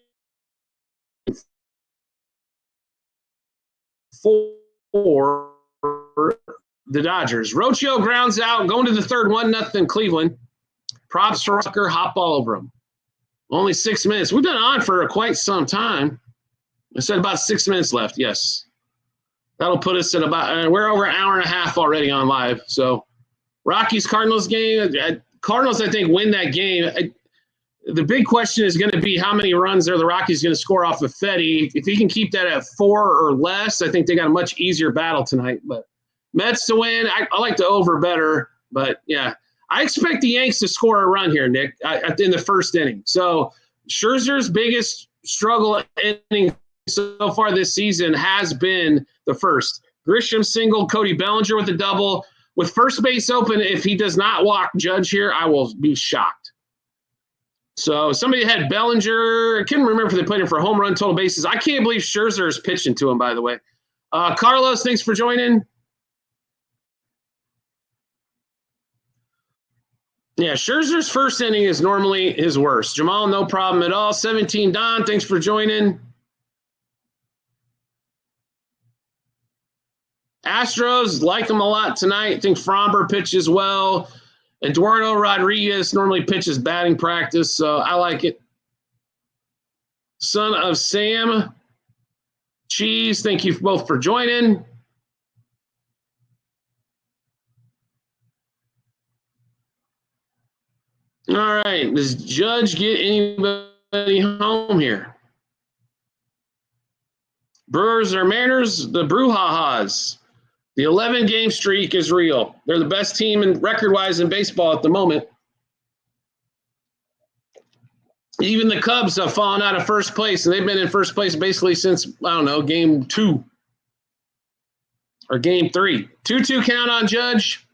for the Dodgers. Rocio grounds out, going to the third, 1-0 Cleveland. Props for Tucker, hop all over him. Only 6 minutes. We've been on for quite some time. I said about 6 minutes left, yes. That'll put us at about, we're over an hour and a half already on live, so Rockies-Cardinals game. Cardinals, I think, win that game. The big question is going to be how many runs are the Rockies going to score off of Fetty. If he can keep that at 4 or less, I think they got a much easier battle tonight. But Mets to win. I like the over better. But, yeah, I expect the Yanks to score a run here, Nick, in the first inning. So Scherzer's biggest struggle inning so far this season has been the first. Grisham single, Cody Bellinger with a double. With first base open, if he does not walk Judge here, I will be shocked. So somebody had Bellinger. I can't remember if they played him for home run, total bases. I can't believe Scherzer is pitching to him, by the way. Carlos, thanks for joining. Yeah, Scherzer's first inning is normally his worst. Jamal, no problem at all. 17 Don, thanks for joining. Astros like them a lot tonight. I think Fromber pitches well. Eduardo Rodriguez normally pitches batting practice, so I like it. Son of Sam Cheese, thank you both for joining. All right, does Judge get anybody home here? Brewers or Mariners? The Brouhahas. The 11-game streak is real. They're the best team in record-wise in baseball at the moment. Even the Cubs have fallen out of first place, and they've been in first place basically since, I don't know, game 2 or game 3. 2-2 count on Judge.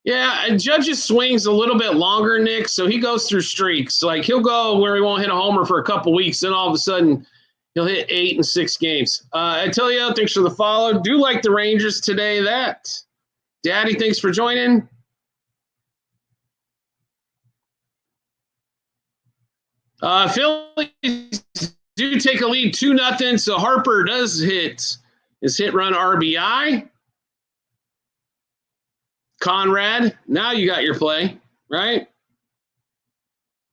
Yeah, Judge's swings a little bit longer, Nick, so he goes through streaks. Like, he'll go where he won't hit a homer for a couple weeks, then all of a sudden – he'll hit 8 in 6 games. I tell you, thanks for the follow. Do like the Rangers today. Daddy, thanks for joining. Phillies do take a lead 2-0. So Harper does hit his hit run RBI. Conrad, now you got your play, right?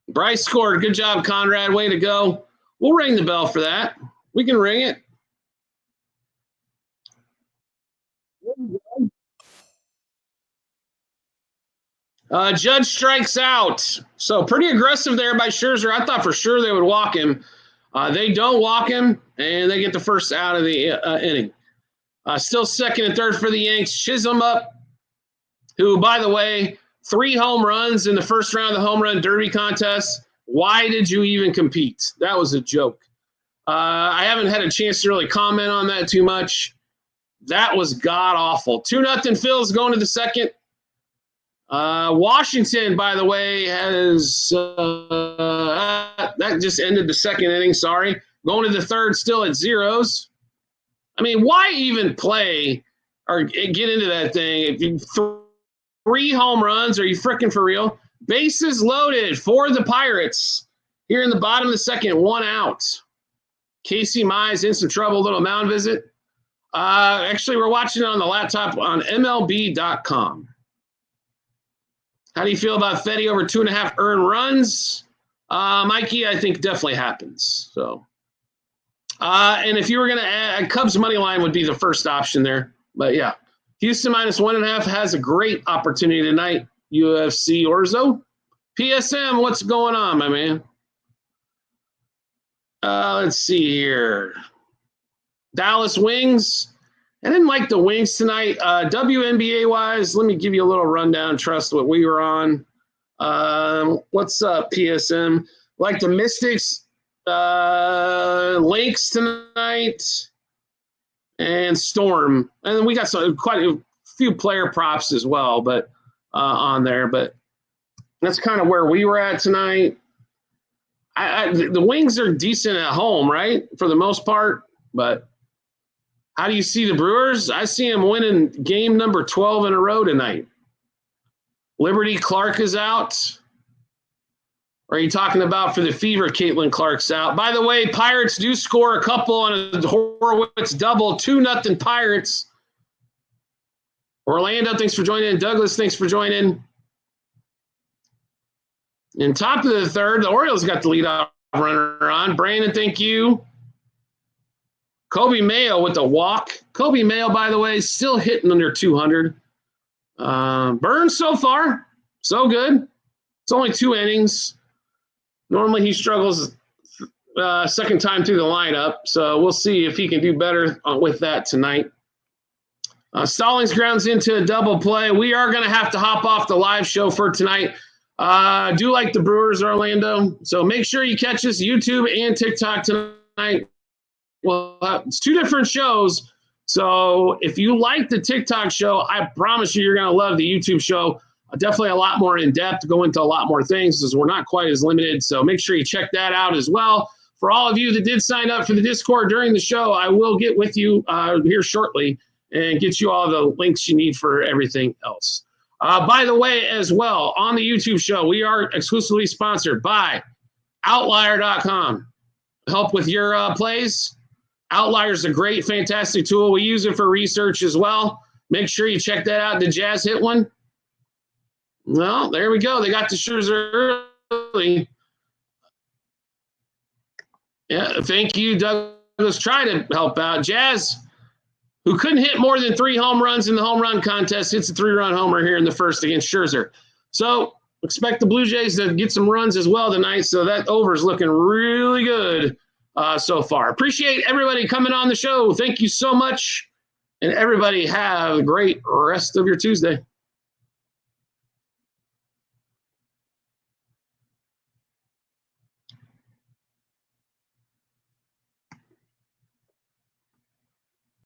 Bryce scored. Good job, Conrad. Way to go. We'll ring the bell for that. We can ring it. Judge strikes out. So pretty aggressive there by Scherzer. I thought for sure they would walk him. They don't walk him, and they get the first out of the inning. Still second and third for the Yanks. Chisholm up, who, by the way, 3 home runs in the first round of the home run derby contest. Why did you even compete? That was a joke. I haven't had a chance to really comment on that too much. That was god-awful. 2-0 Phils going to the second. Washington, by the way, has that just ended the second inning, sorry. Going to the third, still at 0s. I mean, why even play or get into that thing? If you 3 home runs, are you freaking for real? Bases loaded for the Pirates. Here in the bottom of the second, 1 out. Casey Mize in some trouble, little mound visit. Actually, we're watching it on the laptop on MLB.com. How do you feel about Fedde over 2.5 earned runs? Mikey, I think definitely happens. So, and if you were going to add, Cubs money line would be the first option there. But yeah, Houston -1.5 has a great opportunity tonight. UFC Orzo. PSM, what's going on, my man? Let's see here. Dallas Wings. I didn't like the Wings tonight. WNBA-wise, let me give you a little rundown. Trust what we were on. What's up, PSM? Like the Mystics, Lakes tonight, and Storm. And then we got quite a few player props as well, but on there. But that's kind of where we were at tonight. The Wings are decent at home, right, for the most part. But how do you see the Brewers? I see them winning game number 12 in a row tonight. Liberty Clark is out. Or are you talking about for the Fever, Caitlin Clark's out? By the way, Pirates do score a couple on a Horowitz double, 2-0 Pirates. Orlando, thanks for joining in. Douglas, thanks for joining. In top of the third, the Orioles got the leadoff runner on. Brandon, thank you. Kobe Mayo with the walk. Kobe Mayo, by the way, still hitting under 200. Burns so far, so good. It's only 2 innings. Normally he struggles second time through the lineup, so we'll see if he can do better with that tonight. Stallings grounds into a double play. We are going to have to hop off the live show for tonight. I do like the Brewers, Orlando. So make sure you catch us YouTube and TikTok tonight. Well, it's 2 different shows. So if you like the TikTok show, I promise you're going to love the YouTube show. Definitely a lot more in depth, go into a lot more things because we're not quite as limited. So make sure you check that out as well. For all of you that did sign up for the Discord during the show, I will get with you here shortly and get you all the links you need for everything else. By the way, as well, on the YouTube show, we are exclusively sponsored by Outlier.com. Help with your plays. Outlier is a great, fantastic tool. We use it for research as well. Make sure you check that out. Did Jazz hit one? Well, there we go. They got the Scherzer early. Yeah, thank you, Douglas. Try to help out. Jazz, who couldn't hit more than 3 home runs in the home run contest, hits a 3-run homer here in the first against Scherzer. So expect the Blue Jays to get some runs as well tonight. So that over is looking really good so far. Appreciate everybody coming on the show. Thank you so much. And everybody have a great rest of your Tuesday.